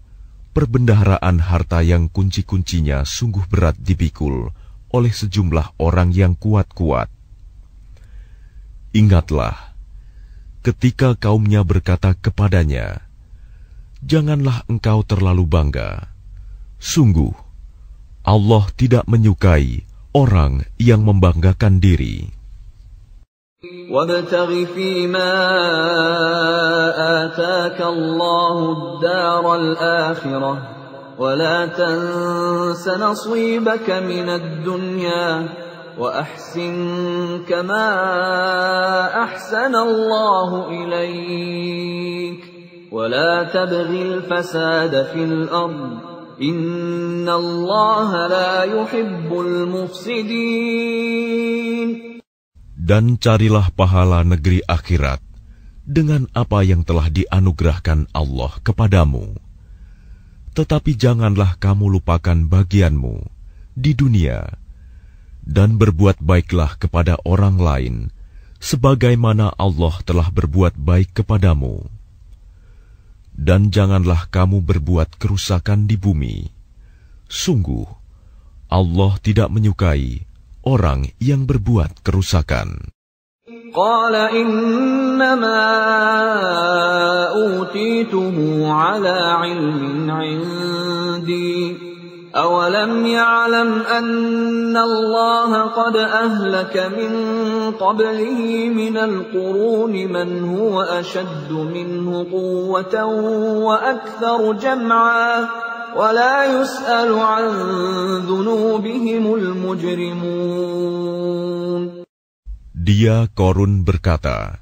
perbendaharaan harta yang kunci-kuncinya sungguh berat dipikul oleh sejumlah orang yang kuat-kuat. Ingatlah ketika kaumnya berkata kepadanya, janganlah engkau terlalu bangga. Sungguh, Allah tidak menyukai orang yang membanggakan diri. وَابْتَغِ فِيمَا آتَاكَ اللَّهُ الدَّارَ الْآخِرَةَ ولا تنس نصيبك من الدنيا وأحسن كما أحسن الله إليك ولا تبغ الفساد في الأرض إن الله لا يحب المفسدين. Dan carilah pahala negeri akhirat dengan apa yang telah dianugerahkan Allah kepadamu. Tetapi janganlah kamu lupakan bagianmu di dunia, dan berbuat baiklah kepada orang lain, sebagaimana Allah telah berbuat baik kepadamu. Dan janganlah kamu berbuat kerusakan di bumi. Sungguh, Allah tidak menyukai orang yang berbuat kerusakan. Qala innama utituhu ala ilmin 'indi awalam ya'lam anna Allah qad ahlaka min qablihi minal quruni man huwa ashaddu minhu quwwatan wa aktharu jam'a wa la yus'alu 'an dhunubihimul mujrimun. Dia Qarun berkata,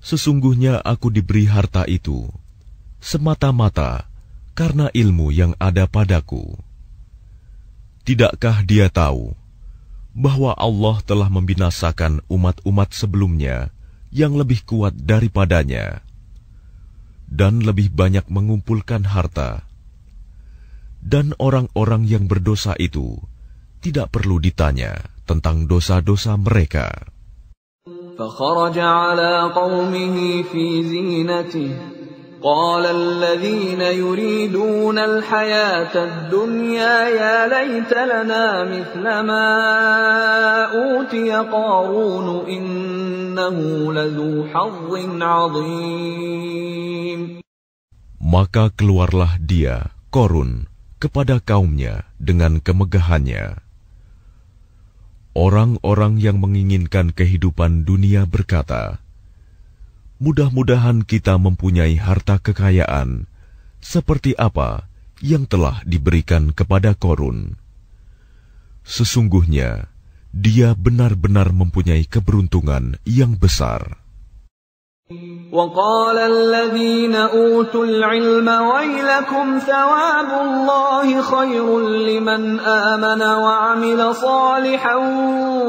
sesungguhnya aku diberi harta itu semata-mata karena ilmu yang ada padaku. Tidakkah dia tahu bahwa Allah telah membinasakan umat-umat sebelumnya yang lebih kuat daripadanya dan lebih banyak mengumpulkan harta, dan orang-orang yang berdosa itu tidak perlu ditanya tentang dosa-dosa mereka. فخرج على قومه في زينته قال الذين يريدون الحياة الدنيا يا ليت لنا مثل ما أوتي قارون إنه لذو حظ عظيم. Maka keluarlah dia, Qarun, kepada kaumnya dengan kemegahannya. Orang-orang yang menginginkan kehidupan dunia berkata, mudah-mudahan kita mempunyai harta kekayaan seperti apa yang telah diberikan kepada Qarun. Sesungguhnya dia benar-benar mempunyai keberuntungan yang besar. وقال الذين أوتوا العلم ويلكم ثواب الله خير لمن آمن وعمل صالحا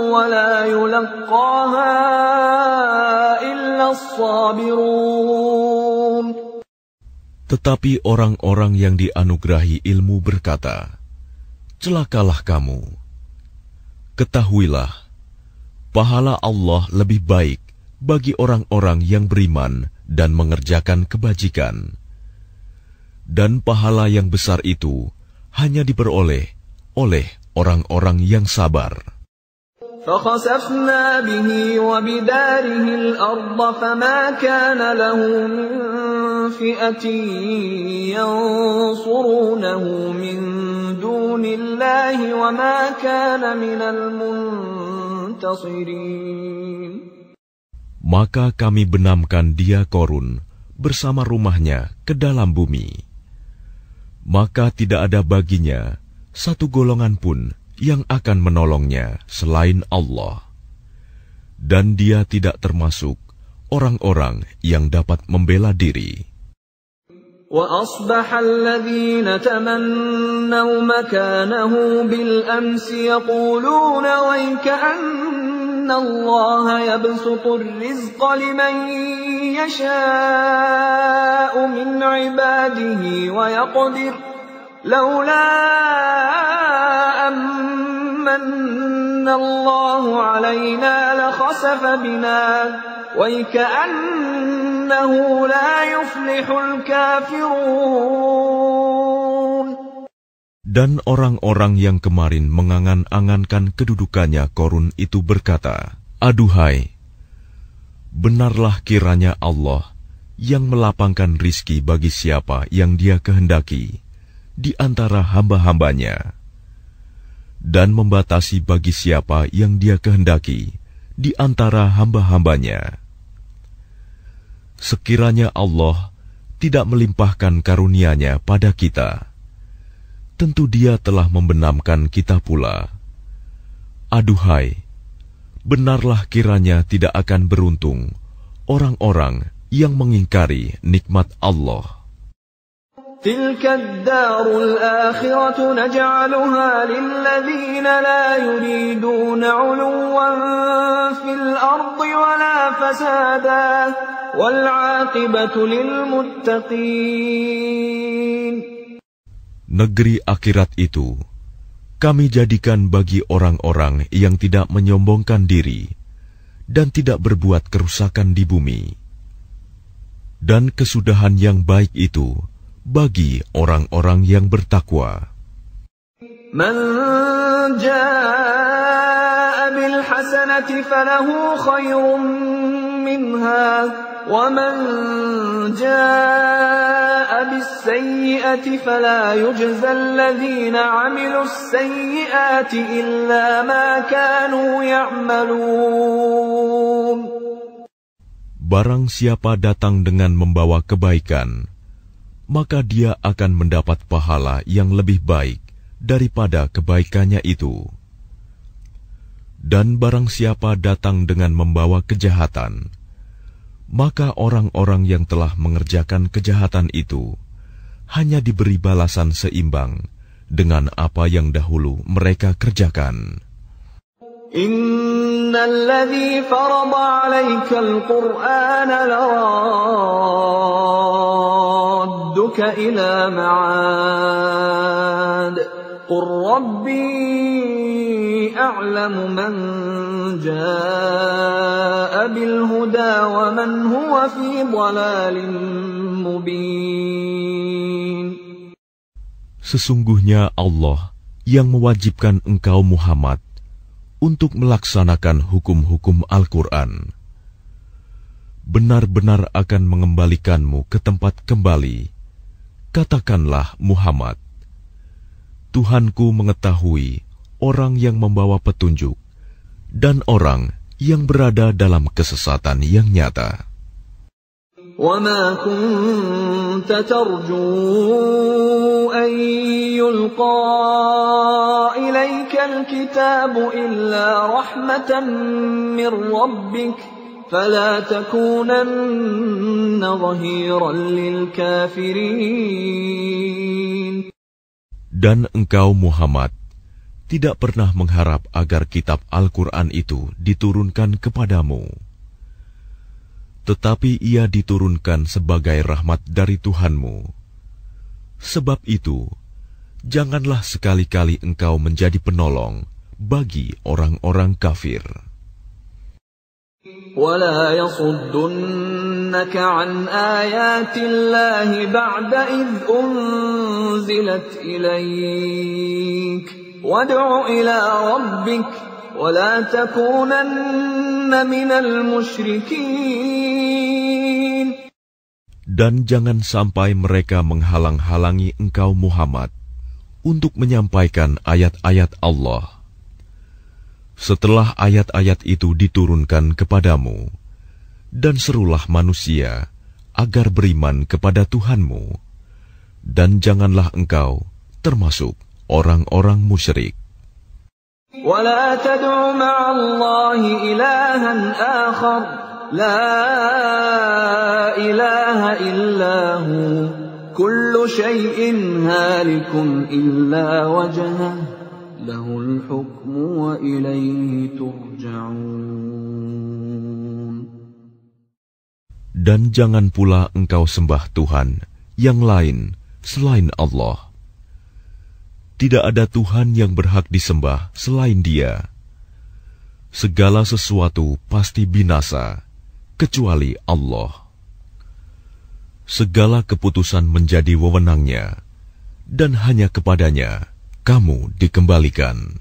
ولا يلقاها إلا الصابرون. Tetapi orang-orang yang dianugerahi ilmu berkata, celakalah kamu. Ketahuilah, pahala Allah lebih baik bagi orang-orang yang beriman dan mengerjakan kebajikan. Dan pahala yang besar itu hanya diperoleh oleh orang-orang yang sabar. فَخَسَفْنَا بِهِ وَبِدَارِهِ الْأَرْضَ فَمَا كَانَ لَهُ مِنْ فِئَةٍ يَنْصُرُونَهُ مِنْ دُونِ اللَّهِ وَمَا كَانَ مِنَ الْمُنْتَصِرِينَ. Maka kami benamkan dia Qarun bersama rumahnya ke dalam bumi. Maka tidak ada baginya satu golongan pun yang akan menolongnya selain Allah. Dan dia tidak termasuk orang-orang yang dapat membela diri. وَأَصْبَحَ الَّذِينَ تَمَنَّوْا مَكَانَهُ بِالْأَمْسِ يَقُولُونَ وَيْكَأَنَّ اللَّهَ يَبْسُطُ الرِّزْقَ لِمَن يَشَاءُ مِنْ عِبَادِهِ وَيَقْدِرُ لَوْلَا أَمَّنَّ اللَّهُ عَلَيْنَا لَخَسَفَ بِنَا وَيْكَأَنَّهُ لَا يُفْلِحُ الْكَافِرُونَ. Dan orang-orang yang kemarin mengangan-angankan kedudukannya Qarun itu berkata, aduhai, benarlah kiranya Allah yang melapangkan rizki bagi siapa yang Dia kehendaki di antara hamba-hambanya, dan membatasi bagi siapa yang Dia kehendaki di antara hamba-hambanya. Sekiranya Allah tidak melimpahkan karunia-Nya pada kita, tentu Dia telah membenamkan kita pula. Aduhai, benarlah kiranya tidak akan beruntung orang-orang yang mengingkari nikmat Allah. Tilka ad-darul akhiratu naj'aluha lilladhina la yuriduna 'uluwan fil ardi wala fasada wal 'aqibatu lil muttaqin. Negeri akhirat itu kami jadikan bagi orang-orang yang tidak menyombongkan diri dan tidak berbuat kerusakan di bumi. Dan kesudahan yang baik itu bagi orang-orang yang bertakwa. Man jaa'a bil hasanati falahu khairun minha wa man jaa'a bis sayyi'ati fala yujza alladhina 'amilus sayyi'ati illa ma kanu ya'malun. Barang siapa datang dengan membawa kebaikan, maka dia akan mendapat pahala yang lebih baik daripada kebaikannya itu. Dan barang siapa datang dengan membawa kejahatan, maka orang-orang yang telah mengerjakan kejahatan itu hanya diberi balasan seimbang dengan apa yang dahulu mereka kerjakan. Innal ladzi farada 'alaikal qur'ana laradduka ila ma'ad qur rabbi a'lamu man jaa'a bil huda wa man huwa fi dhalalin mubin. Sesungguhnya Allah yang mewajibkan engkau Muhammad untuk melaksanakan hukum-hukum Al-Quran, benar-benar akan mengembalikanmu ke tempat kembali. Katakanlah Muhammad, Tuhanku mengetahui orang yang membawa petunjuk dan orang yang berada dalam kesesatan yang nyata. وَمَا كُنْتَ تَرْجُو أَنْ يُلْقَى إِلَيْكَ الْكِتَابُ إِلَّا رَحْمَةً مِّنْ رَبِّكَ فَلَا تَكُونَنَّ ظَهِيرًا لِلْكَافِرِينَ. Dan engkau Muhammad tidak pernah mengharap agar kitab Al-Quran itu diturunkan kepadamu. Tetapi ia diturunkan sebagai rahmat dari Tuhanmu. Sebab itu, janganlah sekali-kali engkau menjadi penolong bagi orang-orang kafir. وَلَا يَصُدُّنَّكَ عَنْ آيَاتِ اللَّهِ بَعْدَ إِذْ أُنْزِلَتْ إِلَيْكَ وَادْعُ إِلَى رَبِّكَ وَلَا تَكُونَنَّ مِنَ الْمُشْرِكِينَ. Dan jangan sampai mereka menghalang-halangi engkau Muhammad untuk menyampaikan ayat-ayat Allah. Setelah ayat-ayat itu diturunkan kepadamu, dan serulah manusia agar beriman kepada Tuhanmu, dan janganlah engkau termasuk orang-orang musyrik. وَلَا تَدْعُ مَعَ اللَّهِ إِلَٰهًا آخَرَ لَا إِلَٰهَ إِلَّا هُوَ كُلُّ شَيْءٍ هَالِكٌ إِلَّا وَجْهَهُ لَهُ الْحُكْمُ وَإِلَيْهِ تُرْجَعُونَ. Dan jangan pula engkau sembah Tuhan yang lain selain Allah. Tidak ada Tuhan yang berhak disembah selain Dia. Segala sesuatu pasti binasa, kecuali Allah. Segala keputusan menjadi wewenang-Nya, dan hanya kepadanya kamu dikembalikan.